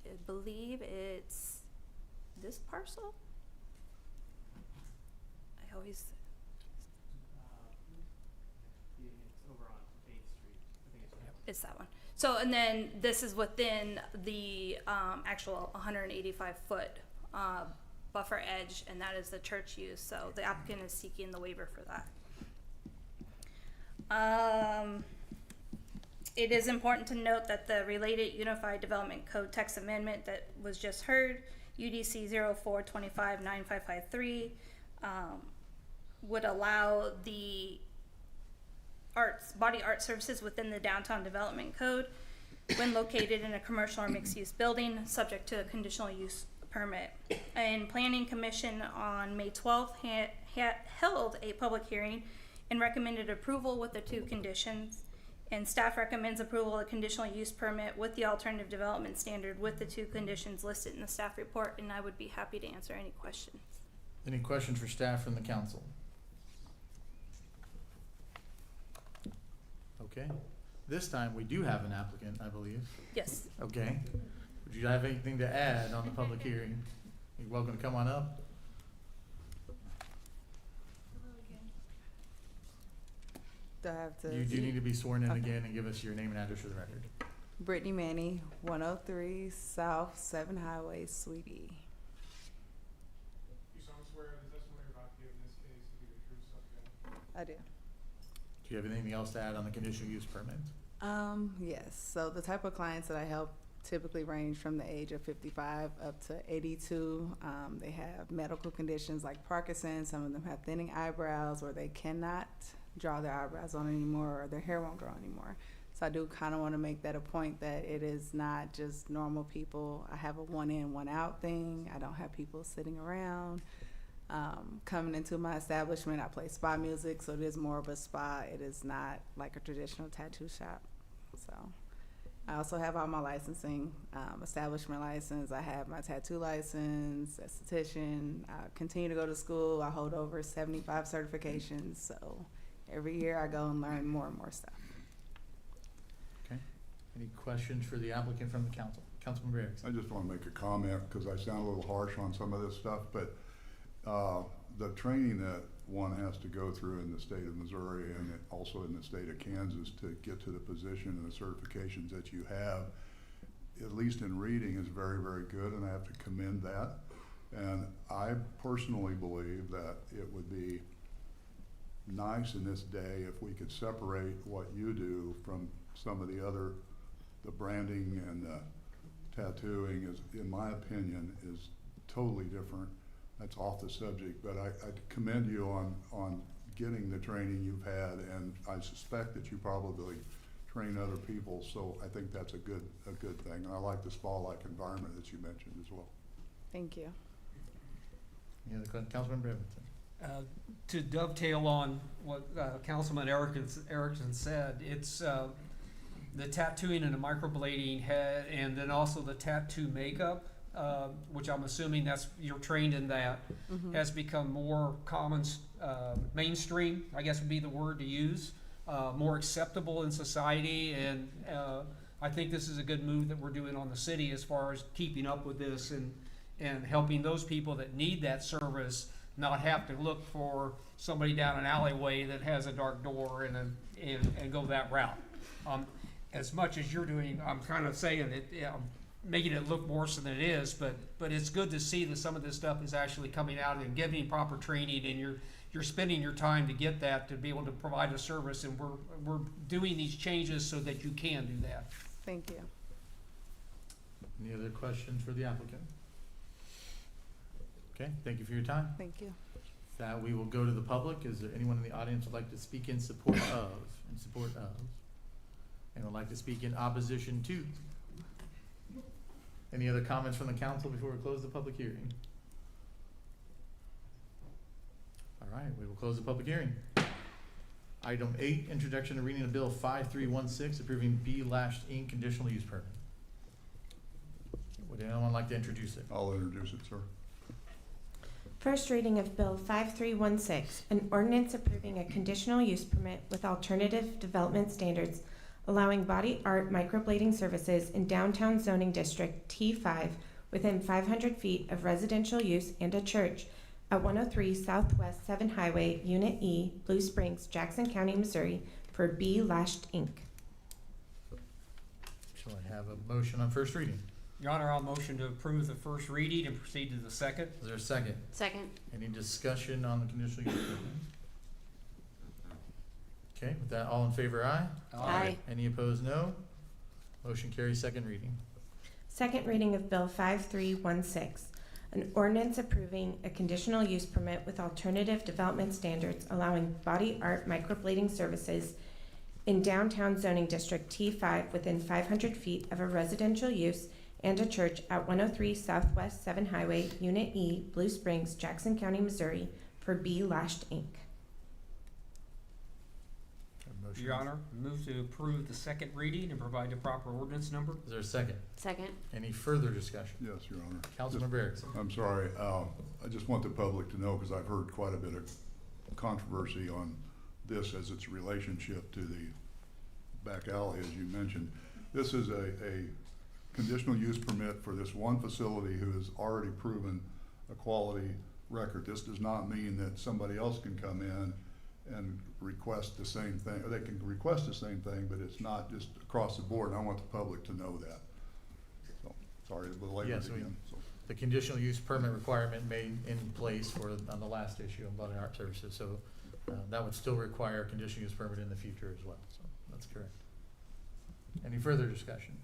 I believe it's this parcel? I always, It's over on 8th Street. I think it's it's that one. So, and then this is within the actual 185 foot buffer edge, and that is the church use, so the applicant is seeking the waiver for that. It is important to note that the related Unified Development Code text amendment that was just heard, UDC 04259553, would allow the body art services within the downtown development code when located in a commercial or mixed-use building, subject to a conditional use permit. And Planning Commission on May 12th held a public hearing and recommended approval with the 2 conditions. And staff recommends approval of the conditional use permit with the alternative development standard with the 2 conditions listed in the staff report, and I would be happy to answer any questions. Any questions for staff from the council? Okay, this time we do have an applicant, I believe. Yes. Okay, would you have anything to add on the public hearing? You're welcome to come on up. Do I have to? You do need to be sworn in Okay. again and give us your name and address for the record. Brittany Manny, 103 South 7 Highway, Suite E. You solemnly swear the testimony you're about to give in this case to be the truth, so help you God? I do. Do you have anything else to add on the conditional use permit? Yes. So the type of clients that I help typically range from the age of 55 up to 82. They have medical conditions like Parkinson's. Some of them have thinning eyebrows, or they cannot draw their eyebrows on anymore, or their hair won't grow anymore. So I do kind of want to make that a point that it is not just normal people. I have a one in, one out thing. I don't have people sitting around. Coming into my establishment, I play spa music, so it is more of a spa. It is not like a traditional tattoo shop. So I also have all my licensing, establishment license. I have my tattoo license, esthetician. I continue to go to school. I hold over 75 certifications. So every year I go and learn more and more stuff. Okay. Any questions for the applicant from the council? Councilman Briggs. I just want to make a comment because I sound a little harsh on some of this stuff, but the training that one has to go through in the state of Missouri and also in the state of Kansas to get to the position and the certifications that you have, at least in reading, is very, very good, and I have to commend that. And I personally believe that it would be nice in this day if we could separate what you do from some of the other, the branding and the tattooing is, in my opinion, is totally different. That's off the subject, but I commend you on getting the training you've had, and I suspect that you probably train other people, so I think that's a good thing. And I like the spa-like environment that you mentioned as well. Thank you. Any other questions? Councilman Breventon. To dovetail on what Councilman Erickson said, it's the tattooing and the microblading and then also the tattoo makeup, which I'm assuming you're trained in that, has become more common, mainstream, I guess would be the word to use, more acceptable in society, and I think this is a good move that we're doing on the city as far as keeping up with this and helping those people that need that service not have to look for somebody down an alleyway that has a dark door and go that route. As much as you're doing, I'm kind of saying it, making it look worse than it is, but it's good to see that some of this stuff is actually coming out and giving proper training, and you're spending your time to get that, to be able to provide a service, and we're doing these changes so that you can do that. Thank you. Any other questions for the applicant? Okay, thank you for your time. Thank you. That we will go to the public. Is there anyone in the audience would like to speak in support of, and would like to speak in opposition to? Any other comments from the council before we close the public hearing? All right, we will close the public hearing. Item 8, introduction and reading of Bill 5316, approving B Lashed Inc. conditional use permit. Would anyone like to introduce it? I'll introduce it, sir. First reading of Bill 5316, an ordinance approving a conditional use permit with alternative development standards allowing body art microblading services in downtown zoning district T5 within 500 feet of residential use and a church at 103 Southwest 7 Highway, Unit E, Blue Springs, Jackson County, Missouri, for B Lashed Inc. Shall I have a motion on first reading? Your Honor, I'll motion to approve the first reading and proceed to the second. Is there a second? Second. Any discussion on the conditional use permit? Okay, with that, all in favor, aye? Aye. Any opposed, no? Motion carries, second reading. Second reading of Bill 5316, an ordinance approving a conditional use permit with alternative development standards allowing body art microblading services in downtown zoning district T5 within 500 feet of a residential use and a church at 103 Southwest 7 Highway, Unit E, Blue Springs, Jackson County, Missouri, for B. Lashed Inc. A motion. Your Honor, move to approve the second reading and provide the proper ordinance number. Is there a second? Second. Any further discussion? Yes, Your Honor. Councilmember Erickson. I'm sorry, I just want the public to know, because I've heard quite a bit of controversy on this as its relationship to the back alley, as you mentioned. This is a conditional use permit for this one facility who has already proven a quality record. This does not mean that somebody else can come in and request the same thing, or they can request the same thing, but it's not just across the board, and I want the public to know that. So, sorry to belabor Yes, it again. So, The conditional use permit requirement made in place for, on the last issue of body art services, so that would still require a conditional use permit in the future as well, so that's correct. Any further discussion?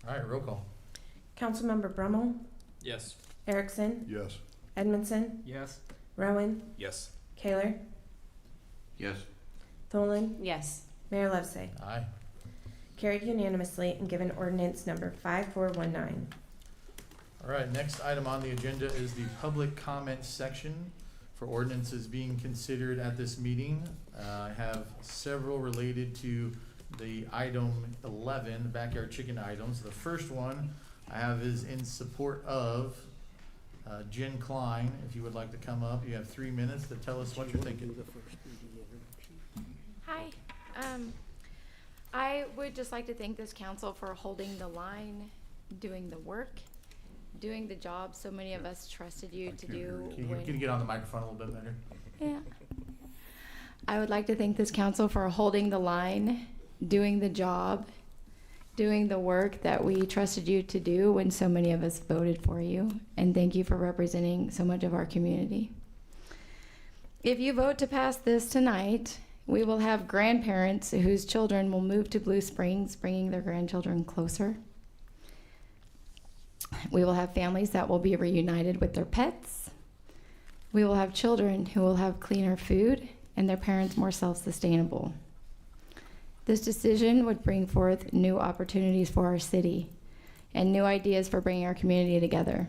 All right, roll call. Councilmember Brummel, Yes. Erickson, yes. Edmondson, Yes. Rowan, Yes. Kaler, Yes. Tholen, Yes. Mayor Lovesay. Aye. Carried unanimously and given ordinance number 5419. All right, next item on the agenda is the public comment section for ordinances being considered at this meeting. I have several related to the item 11, backyard chicken items. The first one I have is in support of Jen Klein. If you would like to come up, you have 3 minutes to tell us what you're thinking. Hi. I would just like to thank this council for holding the line, doing the work, doing the job so many of us trusted you to do. Can you get on the microphone a little bit better? Yeah. I would like to thank this council for holding the line, doing the job, doing the work that we trusted you to do when so many of us voted for you. And thank you for representing so much of our community. If you vote to pass this tonight, we will have grandparents whose children will move to Blue Springs, bringing their grandchildren closer. We will have families that will be reunited with their pets. We will have children who will have cleaner food and their parents more self-sustainable. This decision would bring forth new opportunities for our city and new ideas for bringing our community together.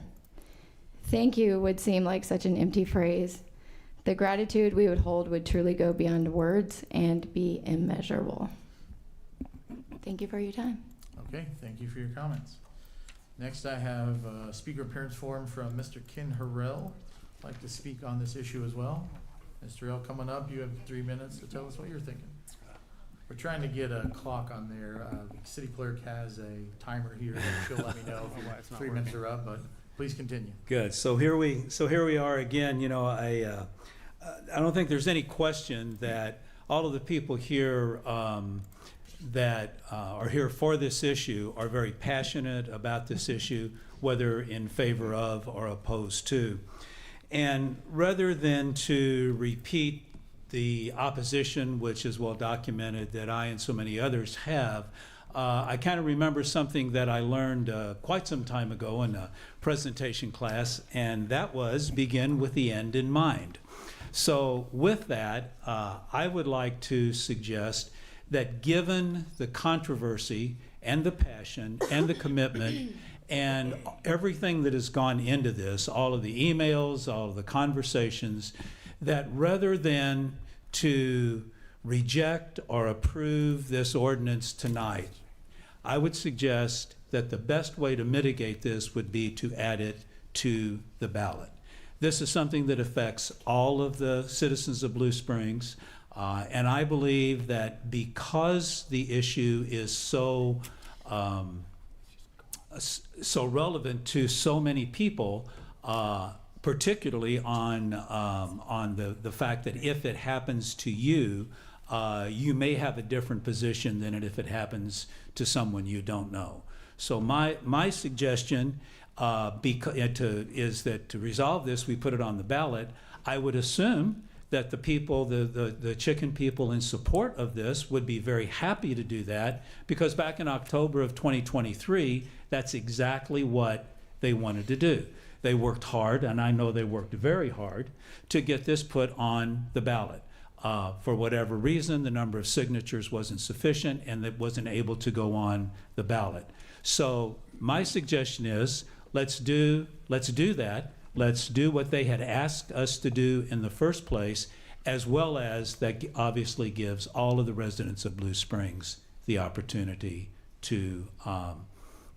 Thank you would seem like such an empty phrase. The gratitude we would hold would truly go beyond words and be immeasurable. Thank you for your time. Okay, thank you for your comments. Next, I have a speaker appearance form from Mr. Ken Harrell. I'd like to speak on this issue as well. Mr. Harrell, coming up, you have 3 minutes to tell us what you're thinking. We're trying to get a clock on there. The city clerk has a timer here, and she'll let me know if your 3 minutes are up, but please continue. Good. So here we are again. You know, I don't think there's any question that all of the people here that are here for this issue are very passionate about this issue, whether in favor of or opposed to. And rather than to repeat the opposition, which is well documented, that I and so many others have, I kind of remember something that I learned quite some time ago in a presentation class, and that was begin with the end in mind. So with that, I would like to suggest that given the controversy and the passion and the commitment and everything that has gone into this, all of the emails, all of the conversations, that rather than to reject or approve this ordinance tonight, I would suggest that the best way to mitigate this would be to add it to the ballot. This is something that affects all of the citizens of Blue Springs, and I believe that because the issue is so relevant to so many people, particularly on the fact that if it happens to you, you may have a different position than if it happens to someone you don't know. So my suggestion is that to resolve this, we put it on the ballot. I would assume that the people, the chicken people in support of this would be very happy to do that, because back in October of 2023, that's exactly what they wanted to do. They worked hard, and I know they worked very hard, to get this put on the ballot. For whatever reason, the number of signatures wasn't sufficient, and it wasn't able to go on the ballot. So my suggestion is, let's do that. Let's do what they had asked us to do in the first place, as well as that obviously gives all of the residents of Blue Springs the opportunity to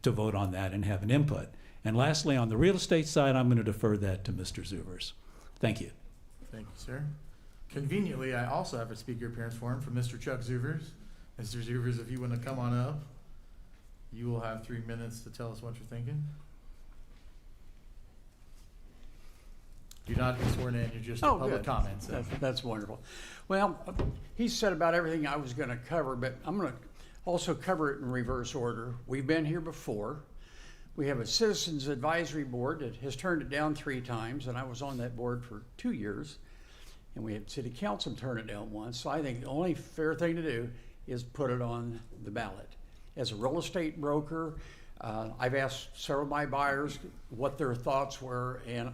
vote on that and have an input. And lastly, on the real estate side, I'm going to defer that to Mr. Zuvers. Thank you. Thank you, sir. Conveniently, I also have a speaker appearance form from Mr. Chuck Zuvers. Mr. Zuvers, if you want to come on up, you will have 3 minutes to tell us what you're thinking. You're not sworn in, you're just a public good. comment. So. That's wonderful. Well, he said about everything I was going to cover, but I'm going to also cover it in reverse order. We've been here before. We have a Citizens Advisory Board that has turned it down 3 times, and I was on that board for 2 years. And we had City Council turn it down once. So I think the only fair thing to do is put it on the ballot. As a real estate broker, I've asked several of my buyers what their thoughts were, and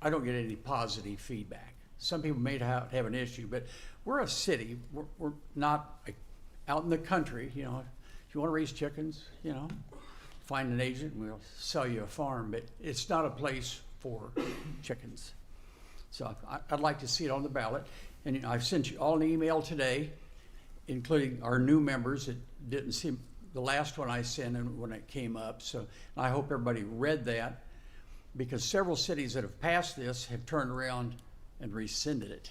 I don't get any positive feedback. Some people may have an issue, but we're a city. We're not out in the country. You know, if you want to raise chickens, you know, find an agent and we'll sell you a farm, but it's not a place for chickens. So I'd like to see it on the ballot. And I've sent you all an email today, including our new members. It didn't seem, the last one I sent in when it came up. So I hope everybody read that, because several cities that have passed this have turned around and rescinded it.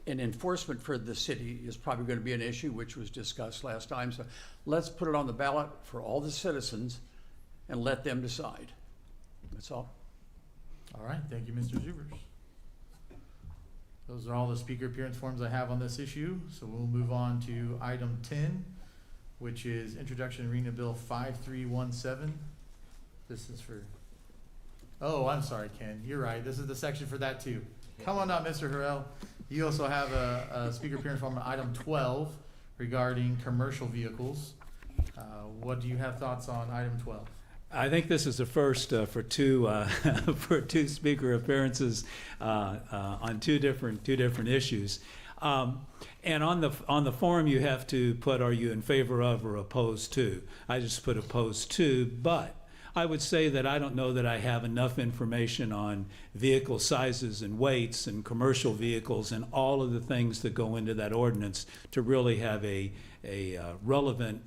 And enforcement for the city is probably going to be an issue, which was discussed last time. So let's put it on the ballot for all the citizens and let them decide. That's all. All right, thank you, Mr. Zuvers. Those are all the speaker appearance forms I have on this issue. So we'll move on to item 10, which is introduction and reading of Bill 5317. This is for, oh, I'm sorry, Ken, you're right. This is the section for that too. Come on up, Mr. Harrell. You also have a speaker appearance form on item 12 regarding commercial vehicles. What do you have thoughts on item 12? I think this is the first for two for 2 speaker appearances on two different issues. And on the form you have to put, are you in favor of or opposed to? I just put opposed to, but I would say that I don't know that I have enough information on vehicle sizes and weights and commercial vehicles and all of the things that go into that ordinance to really have a relevant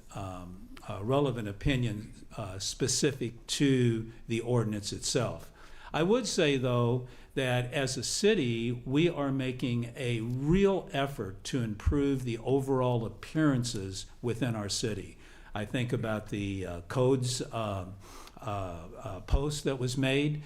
opinion specific to the ordinance itself. I would say, though, that as a city, we are making a real effort to improve the overall appearances within our city. I think about the codes post that was made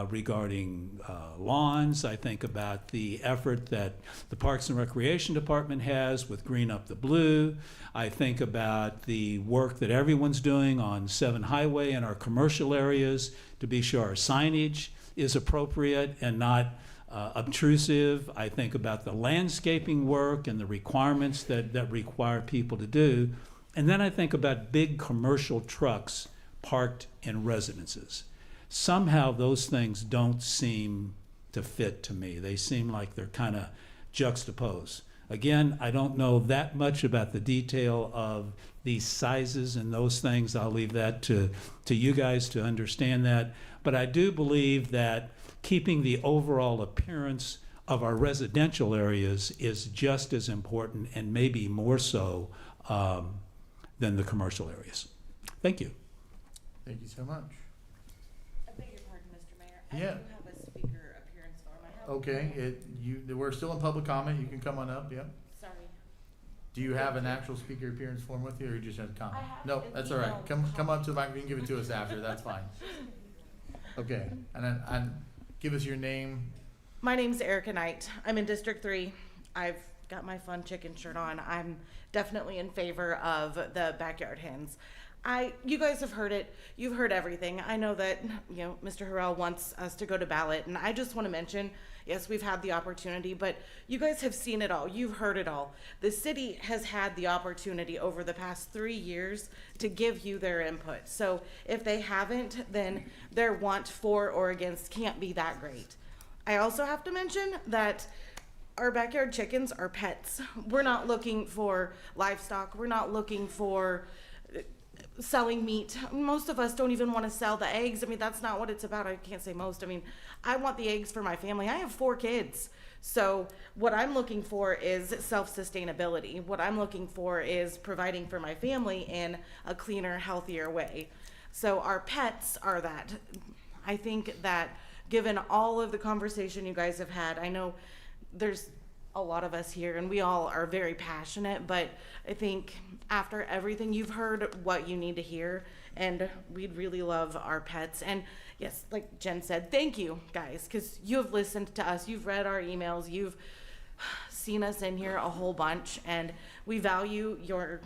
regarding lawns. I think about the effort that the Parks and Recreation Department has with Green Up the Blue. I think about the work that everyone's doing on 7 Highway and our commercial areas to be sure our signage is appropriate and not obtrusive. I think about the landscaping work and the requirements that require people to do. And then I think about big commercial trucks parked in residences. Somehow those things don't seem to fit to me. They seem like they're kind of juxtaposed. Again, I don't know that much about the detail of these sizes and those things. I'll leave that to you guys to understand that. But I do believe that keeping the overall appearance of our residential areas is just as important and maybe more so than the commercial areas. Thank you. Thank you so much. I beg your pardon, Mr. Mayor. Yeah. I do have a speaker appearance form. I have Okay, we're still in public comment. You can come on up. Yeah. Sorry. Do you have an actual speaker appearance form with you, or you just have a comment? I have No, an that's all right. email Come up to the mic. You can give it to us after. That's fine. Okay, and give us your name. My name's Erica Knight. I'm in District 3. I've got my fun chicken shirt on. I'm definitely in favor of the backyard hens. You guys have heard it. You've heard everything. I know that, Mr. Harrell wants us to go to ballot, and I just want to mention, yes, we've had the opportunity, but you guys have seen it all. You've heard it all. The city has had the opportunity over the past 3 years to give you their input. So if they haven't, then their want for or against can't be that great. I also have to mention that our backyard chickens are pets. We're not looking for livestock. We're not looking for selling meat. Most of us don't even want to sell the eggs. I mean, that's not what it's about. I can't say most. I mean, I want the eggs for my family. I have 4 kids. So what I'm looking for is self-sustainability. What I'm looking for is providing for my family in a cleaner, healthier way. So our pets are that. I think that given all of the conversation you guys have had, I know there's a lot of us here and we all are very passionate, but I think after everything you've heard what you need to hear, and we'd really love our pets. And yes, like Jen said, thank you guys, because you have listened to us, you've read our emails, you've seen us in here a whole bunch, and we value your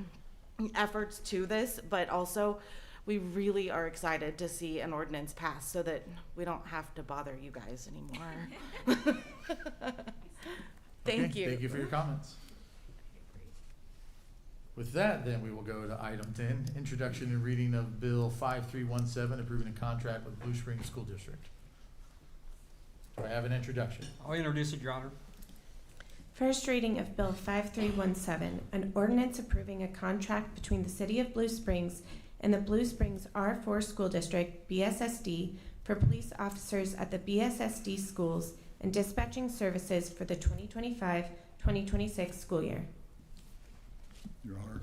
efforts to this, but also we really are excited to see an ordinance passed so that we don't have to bother you guys anymore. Thank you. Thank you for your comments. With that, then we will go to item 10, introduction and reading of Bill 5317, approving a contract with Blue Springs School District. Do I have an introduction? I'll introduce it, Your Honor. First reading of Bill 5317, an ordinance approving a contract between the City of Blue Springs and the Blue Springs R4 School District, BSSD, for police officers at the BSSD schools and dispatching services for the 2025-2026 school year. Your Honor,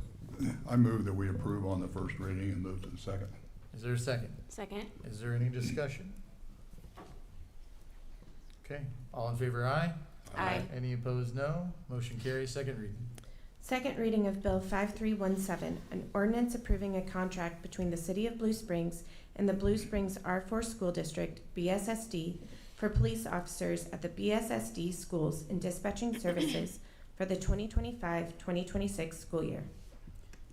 I move that we approve on the first reading and move to the second. Is there a second? Second. Is there any discussion? Okay, all in favor, aye? Aye. Any opposed, no? Motion carries. Second reading. Second reading of Bill 5317, an ordinance approving a contract between the City of Blue Springs and the Blue Springs R4 School District, BSSD, for police officers at the BSSD schools and dispatching services for the 2025-2026 school year.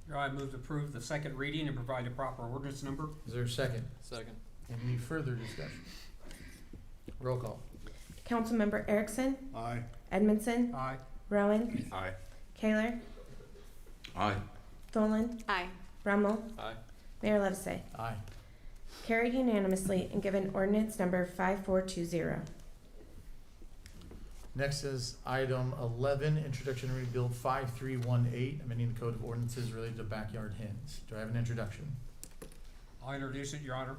Your Honor, I move to approve the second reading and provide a proper ordinance number. Is there a second? Second. Any further discussion? Roll call. Councilmember Erickson, Aye. Edmondson, Aye. Rowan, Aye. Kaler, Aye. Tholen, Aye. Rummel, Aye. Mayor Levisay. Aye. Carried unanimously and given ordinance number 5420. Next is item 11, introduction and reading Bill 5318, amending the Code of Ordinances related to backyard hens. Do I have an introduction? I'll introduce it, Your Honor.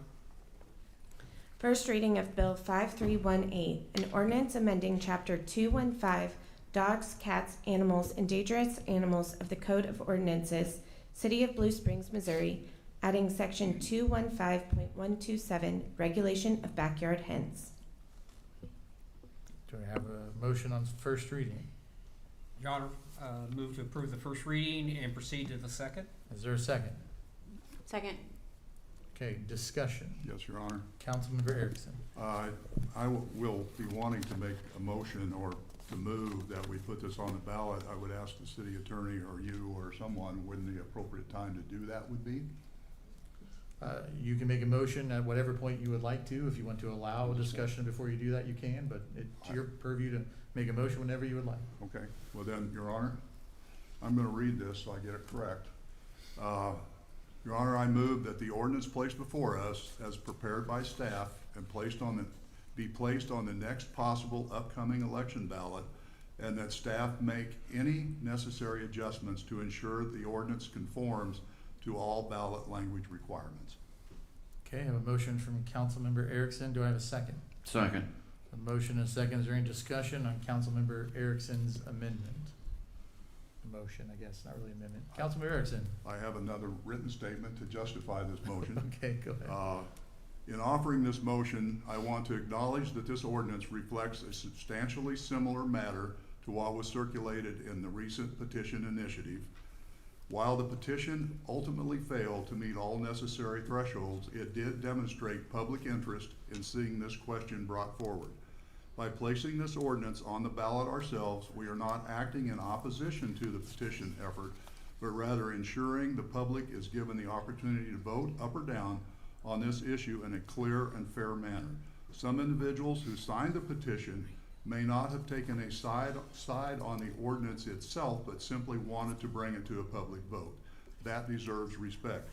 First reading of Bill 5318, an ordinance amending Chapter 215, Dogs, Cats, Animals, and Dangerous Animals of the Code of Ordinances, City of Blue Springs, Missouri, adding Section 215.127, Regulation of Backyard Hens. Do I have a motion on first reading? Your Honor, move to approve the first reading and proceed to the second. Is there a second? Second. Okay, discussion. Yes, Your Honor. Councilmember Erickson. Will be wanting to make a motion or to move that we put this on the ballot. I would ask the city attorney or you or someone when the appropriate time to do that would be. You can make a motion at whatever point you would like to. If you want to allow a discussion before you do that, you can, but it's your purview to make a motion whenever you would like. Okay, well then, Your Honor, I'm gonna read this so I get it correct. Your Honor, I move that the ordinance placed before us as prepared by staff and be placed on the next possible upcoming election ballot, and that staff make any necessary adjustments to ensure the ordinance conforms to all ballot language requirements. Okay, I have a motion from Councilmember Erickson. Do I have a second? Second. A motion and a second. Is there any discussion on Councilmember Erickson's amendment? Motion, I guess, not really amendment. Councilmember Erickson. I have another written statement to justify this motion. Okay, go ahead. In offering this motion, I want to acknowledge that this ordinance reflects a substantially similar matter to what was circulated in the recent petition initiative. While the petition ultimately failed to meet all necessary thresholds, it did demonstrate public interest in seeing this question brought forward. By placing this ordinance on the ballot ourselves, we are not acting in opposition to the petition effort, but rather ensuring the public is given the opportunity to vote up or down on this issue in a clear and fair manner. Some individuals who signed the petition may not have taken a side on the ordinance itself, but simply wanted to bring it to a public vote. That deserves respect.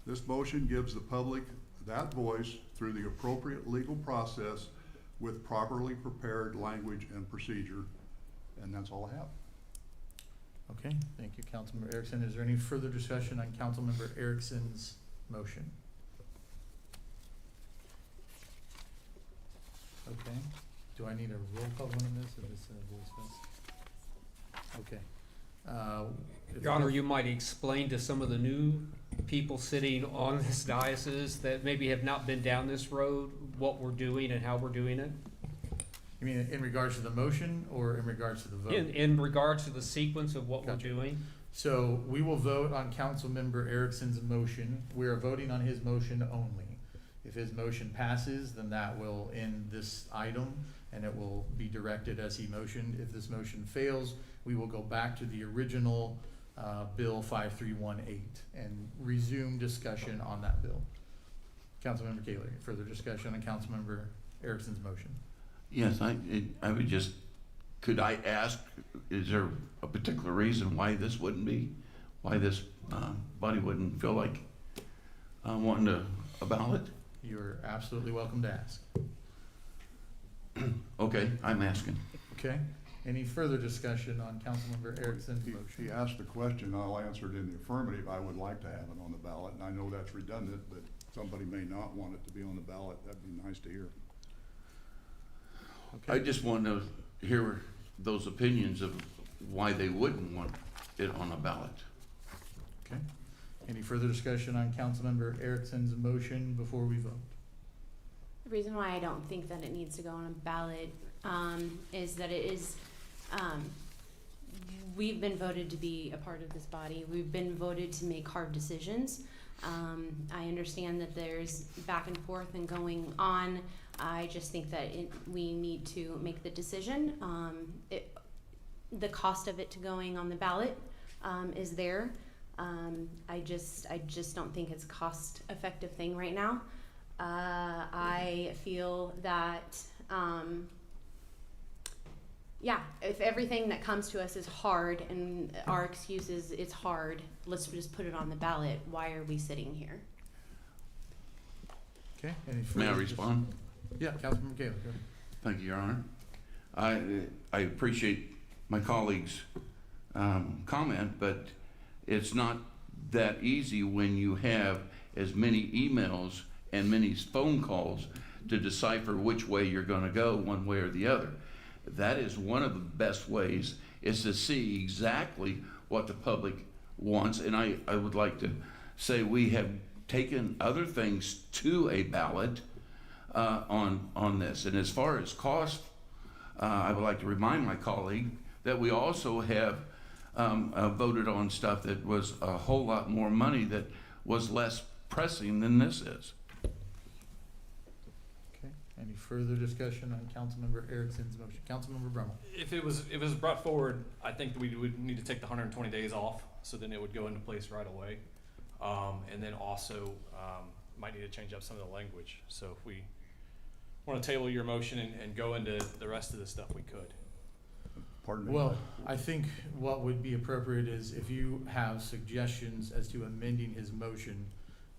This motion gives the public that voice through the appropriate legal process with properly prepared language and procedure. And that's all I have. Okay, thank you, Councilmember Erickson. Is there any further discussion on Councilmember Erickson's motion? Okay, do I need a roll call vote on this, or just a voice vote? Okay. Your Honor, you might explain to some of the new people sitting on this diocese that maybe have not been down this road, what we're doing and how we're doing it? You mean in regards to the motion or in regards to the vote? In regards to the sequence of what Gotcha. we're doing? So we will vote on Councilmember Erickson's motion. We are voting on his motion only. If his motion passes, then that will end this item and it will be directed as he motioned. If this motion fails, we will go back to the original Bill 5318 and resume discussion on that bill. Councilmember Kaler, further discussion on Councilmember Erickson's motion? Yes, I would just, could I ask, is there a particular reason why this wouldn't be, why this body wouldn't feel like wanting a ballot? You're absolutely welcome to ask. Okay, I'm asking. Okay, any further discussion on Councilmember Erickson's motion? He asked the question, I'll answer it in the affirmative. I would like to have it on the ballot, and I know that's redundant, but somebody may not want it to be on the ballot. That'd be nice to hear. I just want to hear those opinions of why they wouldn't want it on a ballot. Okay, any further discussion on Councilmember Erickson's motion before we vote? The reason why I don't think that it needs to go on a ballot is that it is, we've been voted to be a part of this body. We've been voted to make hard decisions. I understand that there's back and forth and going on. I just think that we need to make the decision. The cost of it to going on the ballot is there. I just don't think it's a cost-effective thing right now. I feel that, if everything that comes to us is hard and our excuse is it's hard, let's just put it on the ballot. Why are we sitting here? Okay, any further? May I respond? Yeah, Councilmember Kaler, go ahead. Thank you, Your Honor. I appreciate my colleague's comment, but it's not that easy when you have as many emails and many phone calls to decipher which way you're going to go, one way or the other. That is one of the best ways, is to see exactly what the public wants. And I would like to say we have taken other things to a ballot on this. And as far as cost, I would like to remind my colleague that we also have voted on stuff that was a whole lot more money that was less pressing than this is. Okay, any further discussion on Councilmember Erickson's motion? Councilmember Brummel. If it was brought forward, I think we would need to take the 120 days off, so then it would go into place right away. And then also might need to change up some of the language. So if we want to table your motion and go into the rest of the stuff, we could. Pardon me? Well, I think what would be appropriate is if you have suggestions as to amending his motion,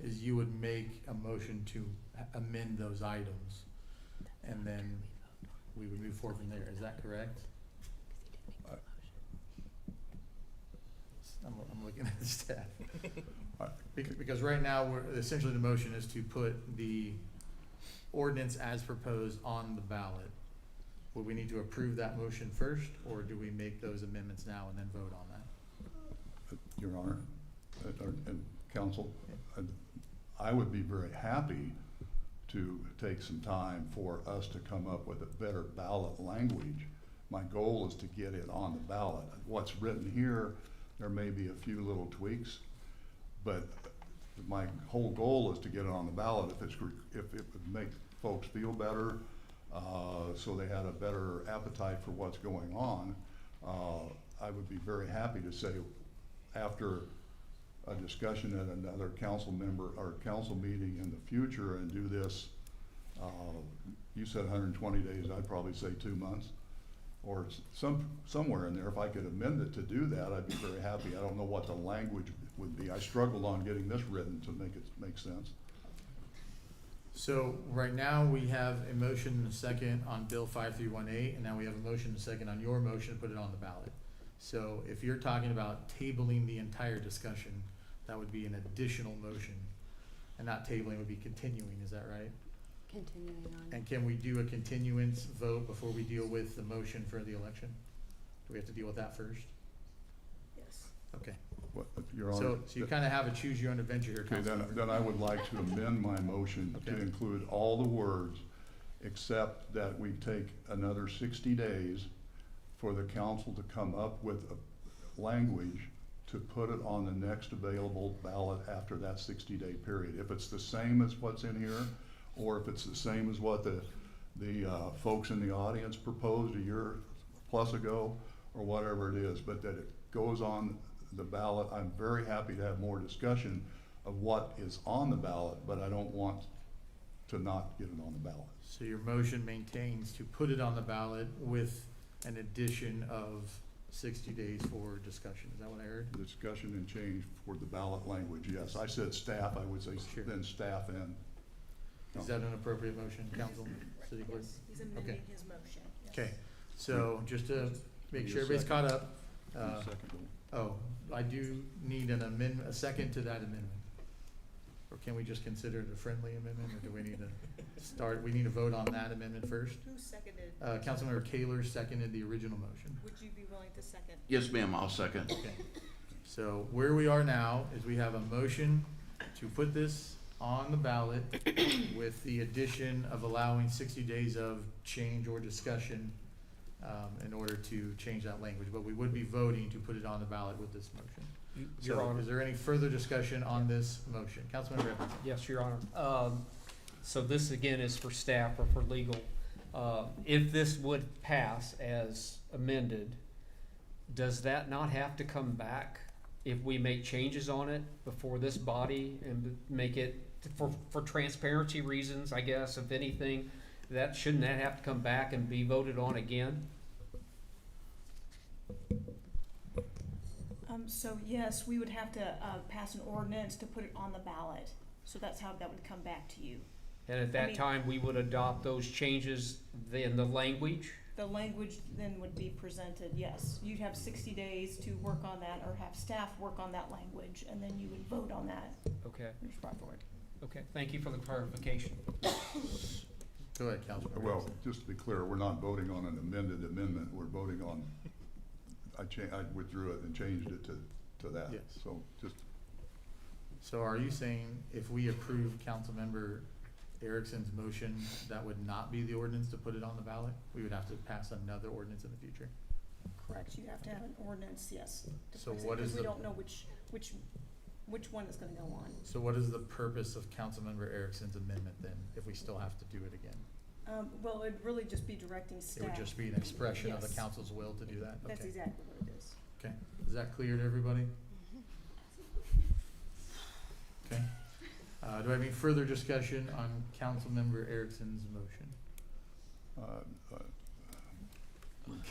is you would make a motion to amend those items. And then we would move forward from there. Is that correct? I'm looking at the staff. Because right now, essentially the motion is to put the ordinance as proposed on the ballot. Would we need to approve that motion first, or do we make those amendments now and then vote on that? Your Honor, and counsel, I would be very happy to take some time for us to come up with a better ballot language. My goal is to get it on the ballot. What's written here, there may be a few little tweaks, but my whole goal is to get it on the ballot. If it would make folks feel better, so they had a better appetite for what's going on. I would be very happy to say, after a discussion at another council member or council meeting in the future and do this, you said 120 days, I'd probably say 2 months, or somewhere in there. If I could amend it to do that, I'd be very happy. I don't know what the language would be. I struggled on getting this written to make it make sense. So right now, we have a motion and a second on Bill 5318, and now we have a motion and a second on your motion to put it on the ballot. So if you're talking about tabling the entire discussion, that would be an additional motion, and not tabling would be continuing, is that right? Continuing on. And can we do a continuance vote before we deal with the motion for the election? Do we have to deal with that first? Yes. Okay. What, Your Honor, So you kind of have a choose your own adventure here, okay, Councilmember. then I would like to amend my motion to Okay. include all the words, except that we take another 60 days for the council to come up with a language to put it on the next available ballot after that 60-day period. If it's the same as what's in here, or if it's the same as what the folks in the audience proposed a year plus ago, or whatever it is, but that it goes on the ballot. I'm very happy to have more discussion of what is on the ballot, but I don't want to not get it on the ballot. So your motion maintains to put it on the ballot with an addition of 60 days for discussion. Is that what I heard? Discussion and change for the ballot language, yes. I said staff, I would say Sure. then staff and. Is that an appropriate motion, Council, City Clerk? Yes, he's amending his motion. Yes. Okay, so just to make Need a sure everybody's second. caught up, Second. oh, I do need an amendment, a second to that amendment. Or can we just consider it a friendly amendment, or do we need to we need to vote on that amendment first? Who seconded? Councilmember Kaler seconded the original motion. Would you be willing to second? Yes, ma'am, I'll second. Okay, so where we are now is we have a motion to put this on the ballot with the addition of allowing 60 days of change or discussion in order to change that language, but we would be voting to put it on the ballot with this motion. Your So Honor. is there any further discussion on this motion? Councilmember Edwards. Yes, Your Honor. So this again is for staff or for legal. If this would pass as amended, does that not have to come back if we make changes on it before this body and make it, for transparency reasons, I guess, if anything, shouldn't that have to come back and be voted on again? So yes, we would have to pass an ordinance to put it on the ballot. So that's how that would come back to you. And at I that mean- time, we would adopt those changes in the language? The language then would be presented, yes. You'd have 60 days to work on that or have staff work on that language, and then you would vote on that. Okay, Just brought forward. okay, thank you for the clarification. Go ahead, Councilmember. Well, just to be clear, we're not voting on an amended amendment, we're voting on, I withdrew it and changed it to that. Yes. So just, So are you saying if we approve Councilmember Erickson's motion, that would not be the ordinance to put it on the ballot? We would have to pass another ordinance in the future? Correct, you have to have an ordinance, yes. to So present, what is because we the- don't know which one is gonna go on. So what is the purpose of Councilmember Erickson's amendment then, if we still have to do it again? Well, it'd really just be directing It staff. would just be an expression of the Yes. council's will to do that? That's Okay. exactly what it is. Okay, is that clear to everybody? Okay, do I have any further discussion on Councilmember Erickson's motion?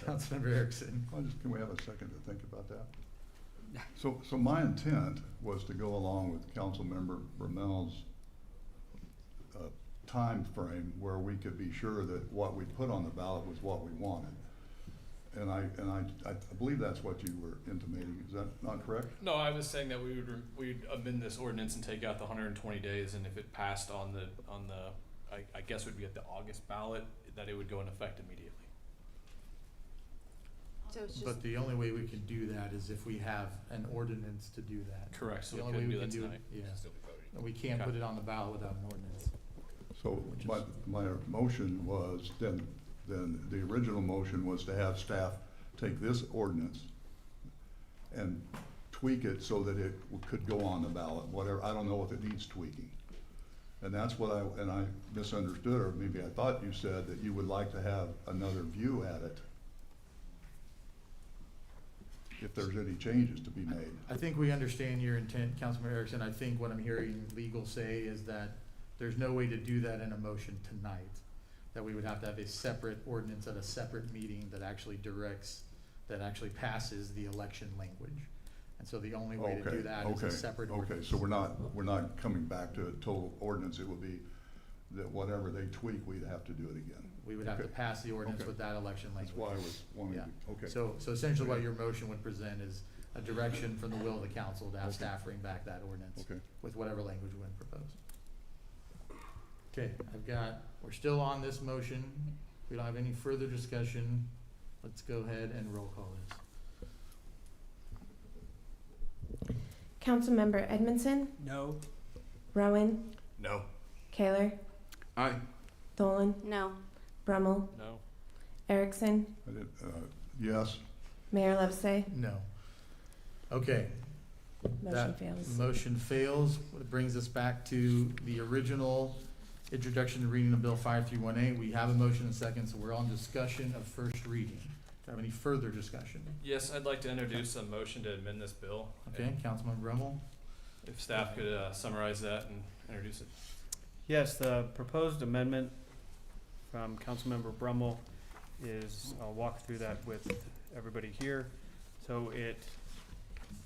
Councilmember Erickson. Can we have a second to think about that? So my intent was to go along with Councilmember Bramel's time frame where we could be sure that what we put on the ballot was what we wanted. And I believe that's what you were intimating, is that not correct? No, I was saying that we'd amend this ordinance and take out the 120 days, and if it passed on the, I guess it would be at the August ballot, that it would go in effect immediately. So it's just, But the only way we can do that is if we have an ordinance to do that. Correct, so The we only way couldn't we do can that do it, tonight. yeah. And we can't Okay. put it on the ballot without an ordinance. So my motion was, then the original motion was to have staff take this ordinance and tweak it so that it could go on the ballot, whatever, I don't know if it needs tweaking. And that's what I misunderstood, or maybe I thought you said that you would like to have another view at it if there's any changes to be made. I think we understand your intent, Councilman Erickson. I think what I'm hearing legal say is that there's no way to do that in a motion tonight. That we would have to have a separate ordinance at a separate meeting that actually directs, that actually passes the election language. And so the only way to do that is a separate ordinance. Okay, so we're not coming back to a total ordinance. It would be that whatever they tweak, we'd have to do it again. We would have to pass the ordinance Okay. with that election language. That's why I was wanting Yeah. to, okay. So essentially what your motion would present is a direction from the will of the council to have staff bring back that ordinance Okay. with whatever language we propose. Okay, we're still on this motion. We don't have any further discussion. Let's go ahead and roll call this. Councilmember Edmondson, No. Rowan, No. Kaler, Aye. Tholen, No. Brummel, No. Erickson, I did, yes, Mayor Lovesay. No. Okay. Motion That fails. motion fails. It brings us back to the original introduction and reading of Bill 5318. We have a motion and second, so we're on discussion of first reading. Do you have any further discussion? Yes, I'd like to introduce a motion to amend this bill. Okay, Councilman Brummel? If staff could summarize that and introduce it. Yes, the proposed amendment from Councilmember Brummel is, I'll walk through that with everybody here. So it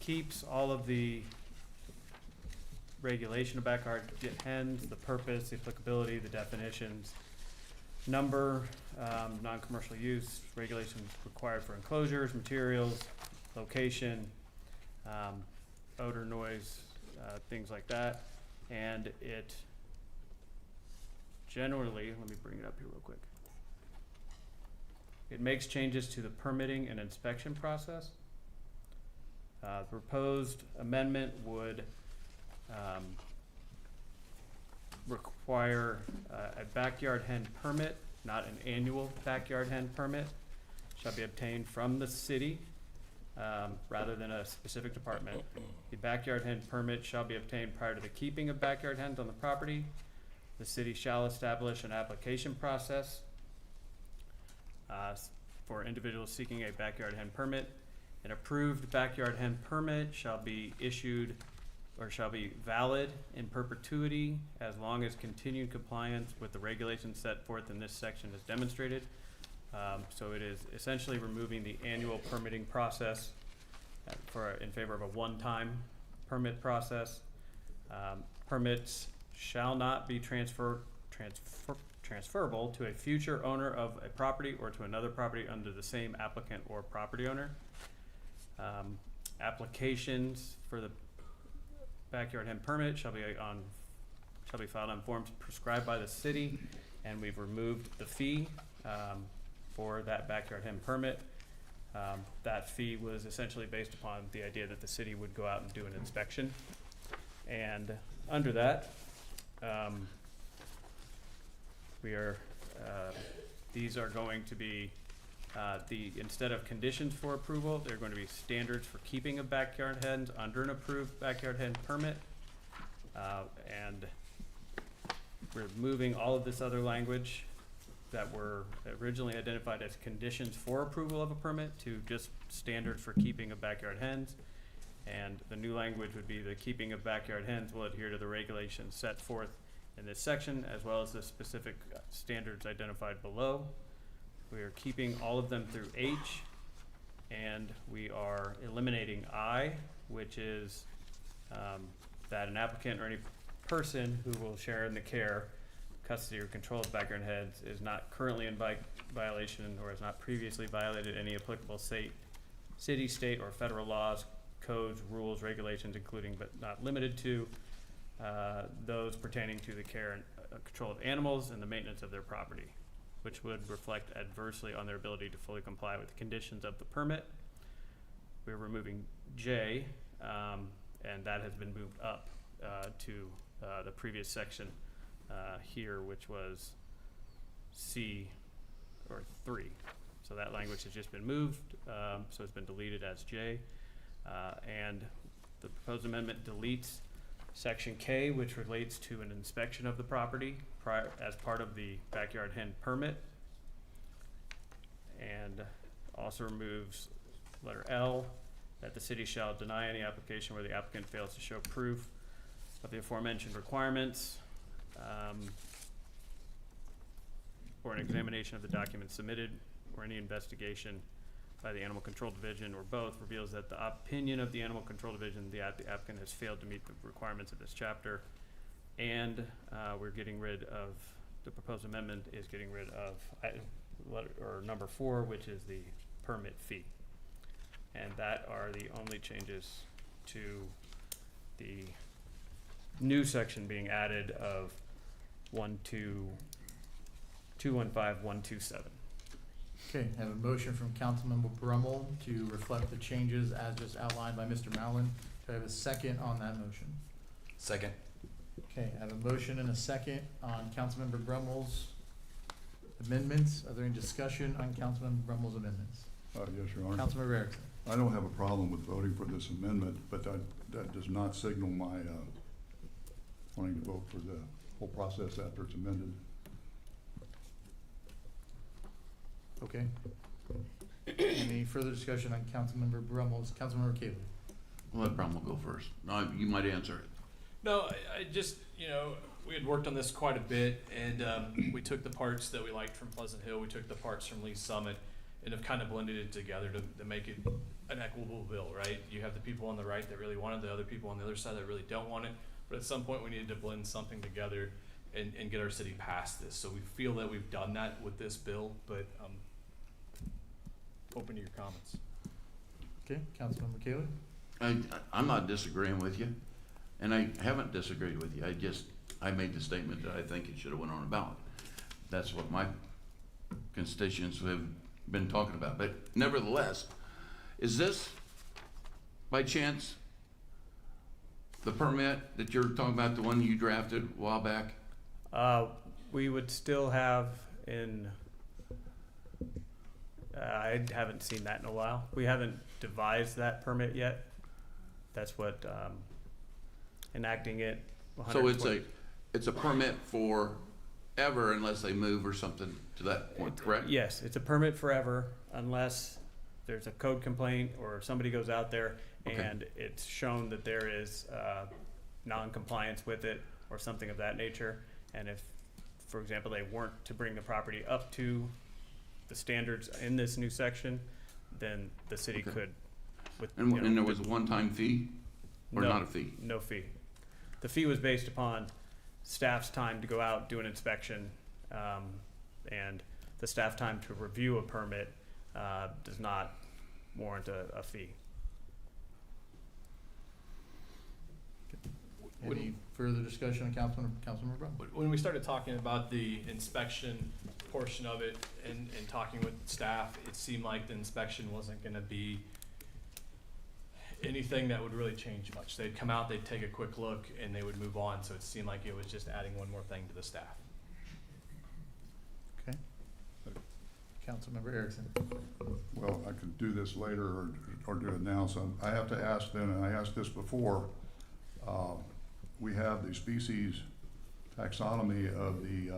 keeps all of the regulation of backyard hens, the purpose, the applicability, the definitions, number, non-commercial use, regulations required for enclosures, materials, location, odor, noise, things like that. And it generally, let me bring it up here real quick. It makes changes to the permitting and inspection process. The proposed amendment would require a backyard hen permit, not an annual backyard hen permit, shall be obtained from the city rather than a specific department. The backyard hen permit shall be obtained prior to the keeping of backyard hens on the property. The city shall establish an application process for individuals seeking a backyard hen permit. An approved backyard hen permit shall be issued or shall be valid in perpetuity as long as continued compliance with the regulations set forth in this section is demonstrated. So it is essentially removing the annual permitting process in favor of a one-time permit process. Permits shall not be transferable to a future owner of a property or to another property under the same applicant or property owner. Applications for the backyard hen permit shall be filed on forms prescribed by the city, and we've removed the fee for that backyard hen permit. That fee was essentially based upon the idea that the city would go out and do an inspection. And under that, these are going to be instead of conditions for approval, they're going to be standards for keeping of backyard hens under an approved backyard hen permit. And we're moving all of this other language that were originally identified as conditions for approval of a permit to just standards for keeping of backyard hens. And the new language would be the keeping of backyard hens will adhere to the regulations set forth in this section, as well as the specific standards identified below. We are keeping all of them through H, and we are eliminating I, which is that an applicant or any person who will share in the care, custody, or control of backyard hens is not currently in violation or has not previously violated any applicable city, state, or federal laws, codes, rules, regulations, including but not limited to those pertaining to the care and control of animals and the maintenance of their property, which would reflect adversely on their ability to fully comply with the conditions of the permit. We're removing J, and that has been moved up to the previous section here, which was C or 3. So that language has just been moved, so it's been deleted as J. And the proposed amendment deletes Section K, which relates to an inspection of the property as part of the backyard hen permit. And also removes letter L, that the city shall deny any application where the applicant fails to show proof of the aforementioned requirements, or an examination of the documents submitted, or any investigation by the Animal Control Division, or both, reveals that the opinion of the Animal Control Division, the applicant has failed to meet the requirements of this chapter. And we're getting rid of, the proposed amendment is getting rid of number 4, which is the permit fee. And that are the only changes to the new section being added of 215.127. Okay, I have a motion from Councilmember Brummel to reflect the changes as just outlined by Mr. Mallon. Do I have a second on that motion? Second. Okay, I have a motion and a second on Councilmember Brummel's amendments. Are there any discussion on Councilmember Brummel's amendments? Yes, Your Honor. Councilmember Erickson. I don't have a problem with voting for this amendment, but that does not signal my wanting to vote for the whole process after it's amended. Okay. Any further discussion on Councilmember Brummel's? Councilmember Cayley. Well, let Brummel go first. No, you might answer it. No, I just, we had worked on this quite a bit, and we took the parts that we liked from Pleasant Hill, we took the parts from Lee Summit, and have kind of blended it together to make it an equitable bill, right? You have the people on the right that really want it, the other people on the other side that really don't want it, but at some point we needed to blend something together and get our city past this. So we feel that we've done that with this bill, but open to your comments. Okay, Councilmember Cayley. I'm not disagreeing with you, and I haven't disagreed with you. I made the statement that I think it should have went on a ballot. That's what my constituents have been talking about. But nevertheless, is this, by chance, the permit that you're talking about, the one you drafted a while back? We would still have I haven't seen that in a while. We haven't devised that permit yet. That's what, enacting it. So it's a permit for ever unless they move or something to that point, correct? Yes, it's a permit forever unless there's a code complaint or somebody goes out there and it's shown that there is non-compliance with it or something of that nature. And if, for example, they weren't to bring the property up to the standards in this new section, then the city could. And there was a one-time fee or not a fee? No fee. The fee was based upon staff's time to go out, do an inspection, and the staff time to review a permit does not warrant a fee. Any further discussion on Councilmember Brummel? When we started talking about the inspection portion of it and talking with staff, it seemed like the inspection wasn't gonna be anything that would really change much. They'd come out, they'd take a quick look, and they would move on, so it seemed like it was just adding one more thing to the staff. Okay. Councilmember Erickson. Well, I could do this later or do it now, so I have to ask then, and I asked this before, we have the species taxonomy of the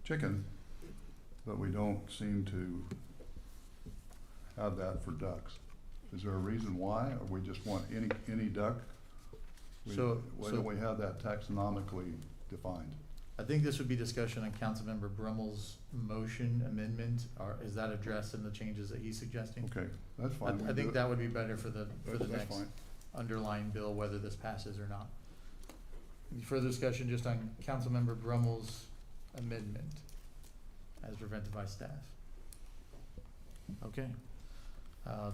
chicken, but we don't seem to have that for ducks. Is there a reason why, or we just want any duck? Why don't we have that taxonomically defined? I think this would be discussion on Councilmember Brummel's motion amendment. Is that addressed in the changes that he's suggesting? Okay, that's fine. I think that would be better for the That's next fine. underlying bill, whether this passes or not. Any further discussion just on Councilmember Brummel's amendment as presented by staff? Okay.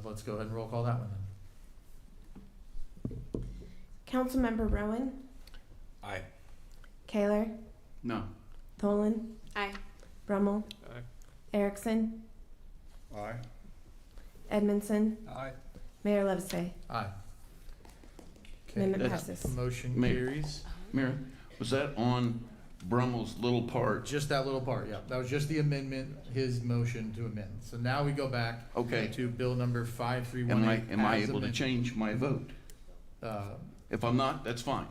Let's go ahead and roll call that one then. Councilmember Rowan, Aye. Kaler, No. Tholen, Aye. Brummel, Aye. Erickson, Aye. Edmondson, Aye. Mayor Levisay. Aye. Okay, Amendment that's- passes. motion Mayor. carries. Mayor, was that on Brummel's little part? Just that little part, yeah. That was just the amendment, his motion to amend. So now we go back Okay. to bill number 5318. Am I as able to amended. change my vote? If I'm not, that's fine.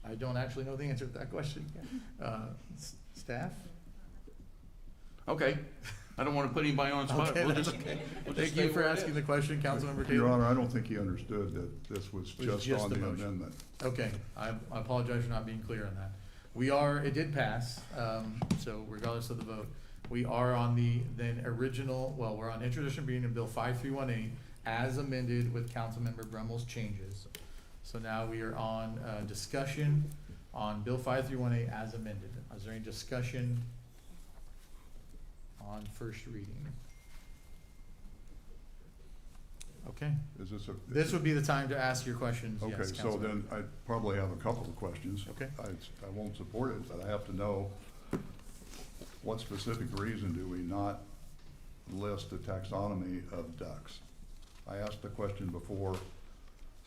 I don't actually know the answer to that question. Staff? Okay, I don't want to put anybody on the spot. Okay, We'll that's just- okay. we'll just Thank stay you for where it asking is. the question, Councilmember Taylor. Your Honor, I don't think he understood that this was It was just on the the motion. amendment. Okay, I apologize for not being clear on that. It did pass, so regardless of the vote, we are on the then original, we're on introduction reading of Bill 5318 as amended with Councilmember Brummel's changes. So now we are on discussion on Bill 5318 as amended. Is there any discussion on first reading? Okay. Is this a? This would be the time to ask your questions, yes, Okay, so Councilman. then I probably have a couple of questions. Okay. I won't support it, but I have to know what specific reason do we not list the taxonomy of ducks? I asked the question before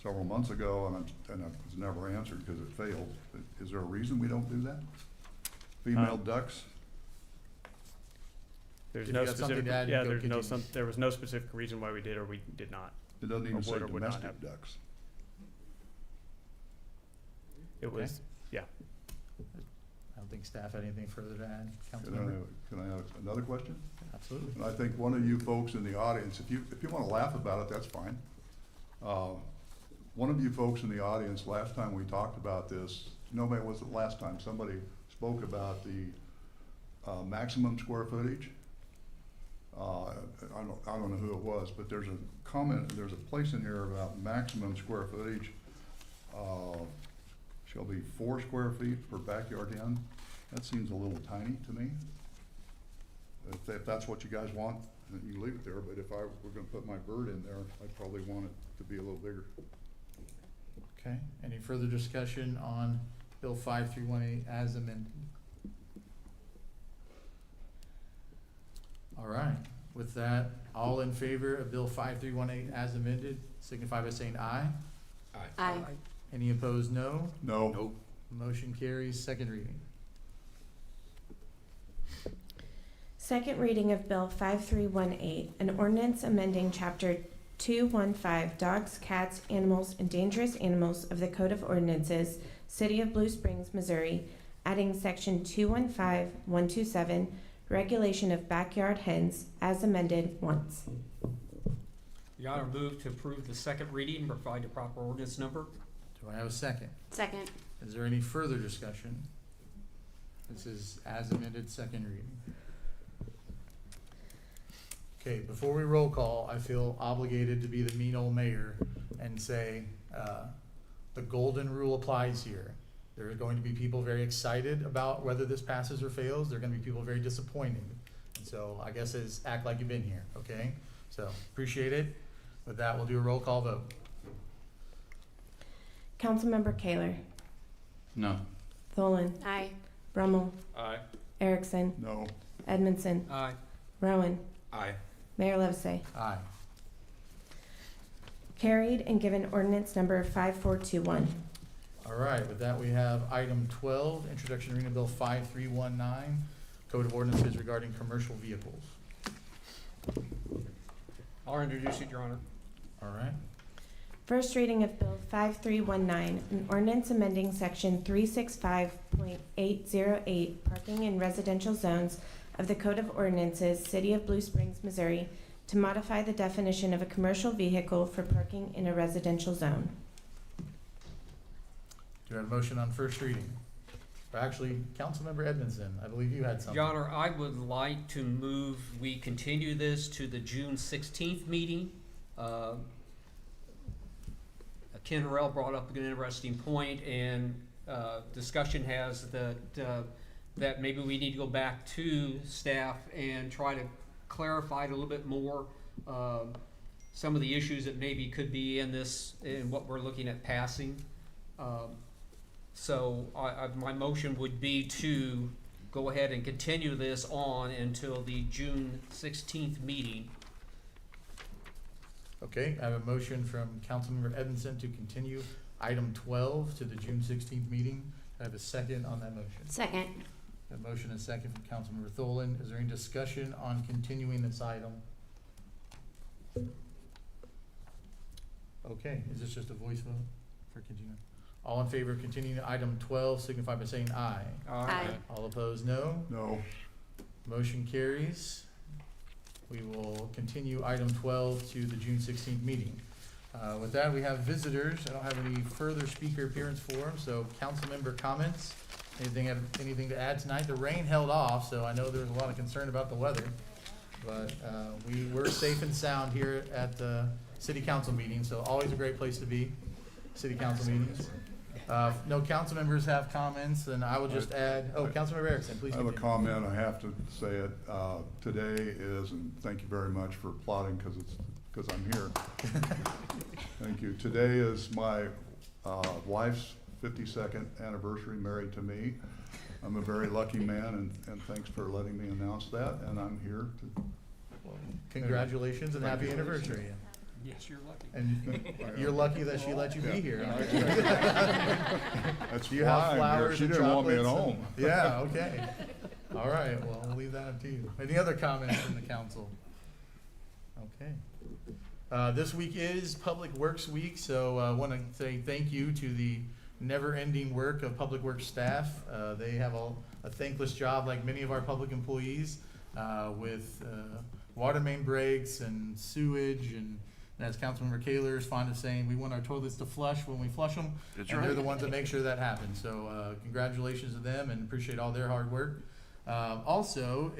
several months ago and it was never answered because it failed. Is there a reason we don't do that? Female ducks? There's If no you got something specific, to add, yeah, go there's no, continue. there was no specific reason why we did or we did not. It doesn't even Or say would or would not domestic have. ducks. It Okay. was, yeah. I don't think staff had anything further to add, Can Councilmember. I have another question? Absolutely. And I think one of you folks in the audience, if you wanna laugh about it, that's fine. One of you folks in the audience, last time we talked about this, nobody was it last time, somebody spoke about the maximum square footage. I don't know who it was, but there's a comment, there's a place in here about maximum square footage. Shall be 4 square feet per backyard hen. That seems a little tiny to me. If that's what you guys want, then you can leave it there, but if I were gonna put my bird in there, I'd probably want it to be a little bigger. Okay, any further discussion on Bill 5318 as amended? All right, with that, all in favor of Bill 5318 as amended, signify by saying aye. Aye. Any opposed, no? No. Nope. Motion carries, second reading. Second reading of Bill 5318, an ordinance amending Chapter 215, Dogs, Cats, Animals, and Dangerous Animals of the Code of Ordinances, City of Blue Springs, Missouri, adding Section 215127, Regulation of Backyard Hens, as amended once. Your Honor, move to approve the second reading and provide the proper ordinance number. Do I have a second? Second. Is there any further discussion? This is as amended, second reading. Okay, before we roll call, I feel obligated to be the mean old mayor and say, the golden rule applies here. There are going to be people very excited about whether this passes or fails. There are gonna be people very disappointed. And so I guess it's act like you've been here, okay? So, appreciate it. With that, we'll do a roll call vote. Councilmember Kaler, No. Tholen, Aye. Brummel, Aye. Erickson, No. Edmondson, Aye. Rowan, Aye. Mayor Levesey. Aye. Carried and given ordinance number 5421. All right, with that, we have item 12, introduction reading of Bill 5319, Code of Ordinances regarding commercial vehicles. I'll introduce it, Your Honor. All right, First reading of Bill 5319, an ordinance amending Section 365.808, parking in residential zones of the Code of Ordinances, City of Blue Springs, Missouri, to modify the definition of a commercial vehicle for parking in a residential zone. do I have a motion on first reading? Or actually, Councilmember Edmondson, I believe you had something. Your Honor, I would like to move, we continue this to the June 16th meeting. Ken Harrell brought up an interesting point, and discussion has that maybe we need to go back to staff and try to clarify it a little bit more, some of the issues that maybe could be in this, in what we're looking at passing. So my motion would be to go ahead and continue this on until the June 16th meeting. Okay, I have a motion from Councilmember Edmondson to continue item 12 to the June 16th meeting. I have a second on that motion. Second. A motion and second from Councilmember Tholen. Is there any discussion on continuing this item? Okay, is this just a voice vote for continuing? All in favor of continuing to item 12 signify by saying aye. Aye. All opposed, no. No. Motion carries. We will continue item 12 to the June 16th meeting. With that, we have visitors. I don't have any further speaker appearance forms, so council member comments. Anything to add tonight? The rain held off, so I know there was a lot of concern about the weather. But we were safe and sound here at the city council meeting, so always a great place to be, city council meetings. No council members have comments, and I will just add, Councilmember Erickson, please I have a continue. comment, I have to say it. Today is, and thank you very much for applauding because I'm here. Thank you. Today is my wife's 52nd anniversary married to me. I'm a very lucky man, and thanks for letting me announce that, and I'm here to. Congratulations and happy anniversary. Yes, you're lucky. And you're lucky that she let you be here. That's Do you why have I'm here. flowers She and didn't want me at chocolates and- home. Yeah, okay. All right, well, we'll leave that up to you. Any other comments from the council? Okay. This week is Public Works Week, so I want to say thank you to the never-ending work of Public Works staff. They have a thankless job, like many of our public employees, with water main breaks and sewage, and as Councilmember Kaler is fond of saying, we want our toilets to flush when we flush them. That's And they're right. the ones that make sure that happens. So congratulations to them and appreciate all their hard work. Also,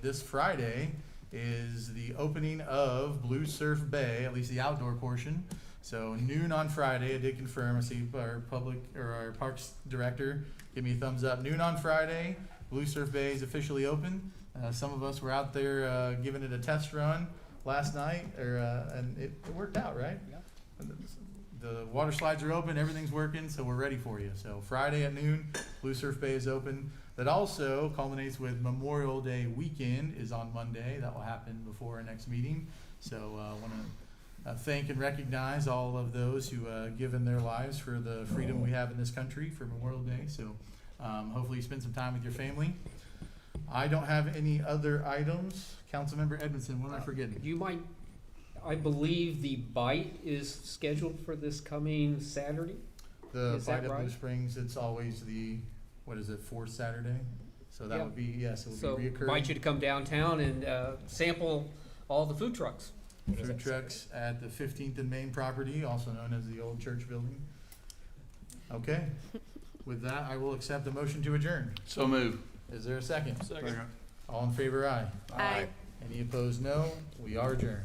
this Friday is the opening of Blue Surf Bay, at least the outdoor portion. So noon on Friday, I did confirm. I see our our parks director give me a thumbs up. Noon on Friday, Blue Surf Bay is officially open. Some of us were out there giving it a test run last night, and it worked out, right? Yeah. The water slides are open, everything's working, so we're ready for you. So Friday at noon, Blue Surf Bay is open. That also culminates with Memorial Day weekend is on Monday. That will happen before our next meeting. So I want to thank and recognize all of those who given their lives for the freedom we have in this country for Memorial Day. So hopefully you spend some time with your family. I don't have any other items. Councilmember Edmondson, what am I forgetting? You might, I believe the bite is scheduled for this coming Saturday. The Is that Bite of Blue right? Springs, it's always the, what is it, fourth Saturday? So that Yeah. would be, yes, it So would be reoccurring. invite you to come downtown and sample all the food trucks. Food trucks at the 15th and Main property, also known as the old church building. Okay, with that, I will accept the motion to adjourn. So move. Is there a second? Second. All in favor, aye. Aye. Any opposed, no. We are adjourned.